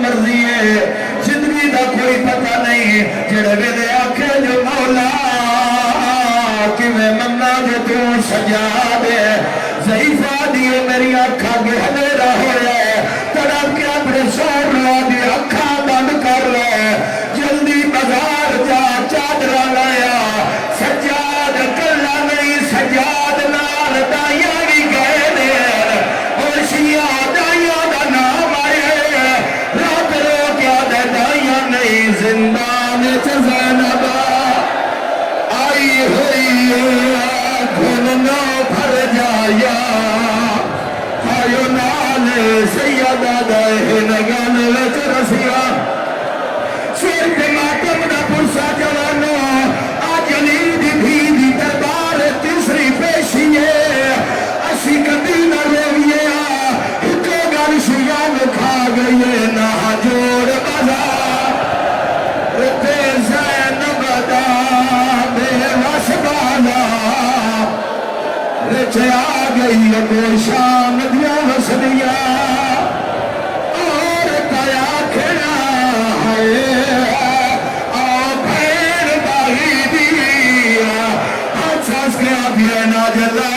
مرضی ہے زندگی دا کوئی پتہ نہیں جڑے ویلے آکھے جو مولا کہ میں منا جو تو سجا دے ضعیفہ دیئے میری آنکھاں کے ہمیرا ہو رہے تڑپ کے اپنے سور رو دی آنکھاں بند کر رہے جلدی بازار جا چادرہ لایا سجاد کلا نہیں سجاد نال دائیاں بھی گئے دے اور شیعہ دائیاں دا نام آئے زندان زینبا آئی ہوئی گھننا بھر جایا آئیو نال سیدہ دہن گن وچ رسیا سیر کے ماتم دا پرسا جوانو آج علی دی بھی دی دربار تیسری پیشی ہے اسی کبھی نہ رویے ہکو گل شیعہ کھا گئے نہ جوڑ گئی اگو شام دیا وسدیا اور تایا کھڑا ہے آ بھین باہی دیا ہاتھ ساس کے آپ یہ نا جلا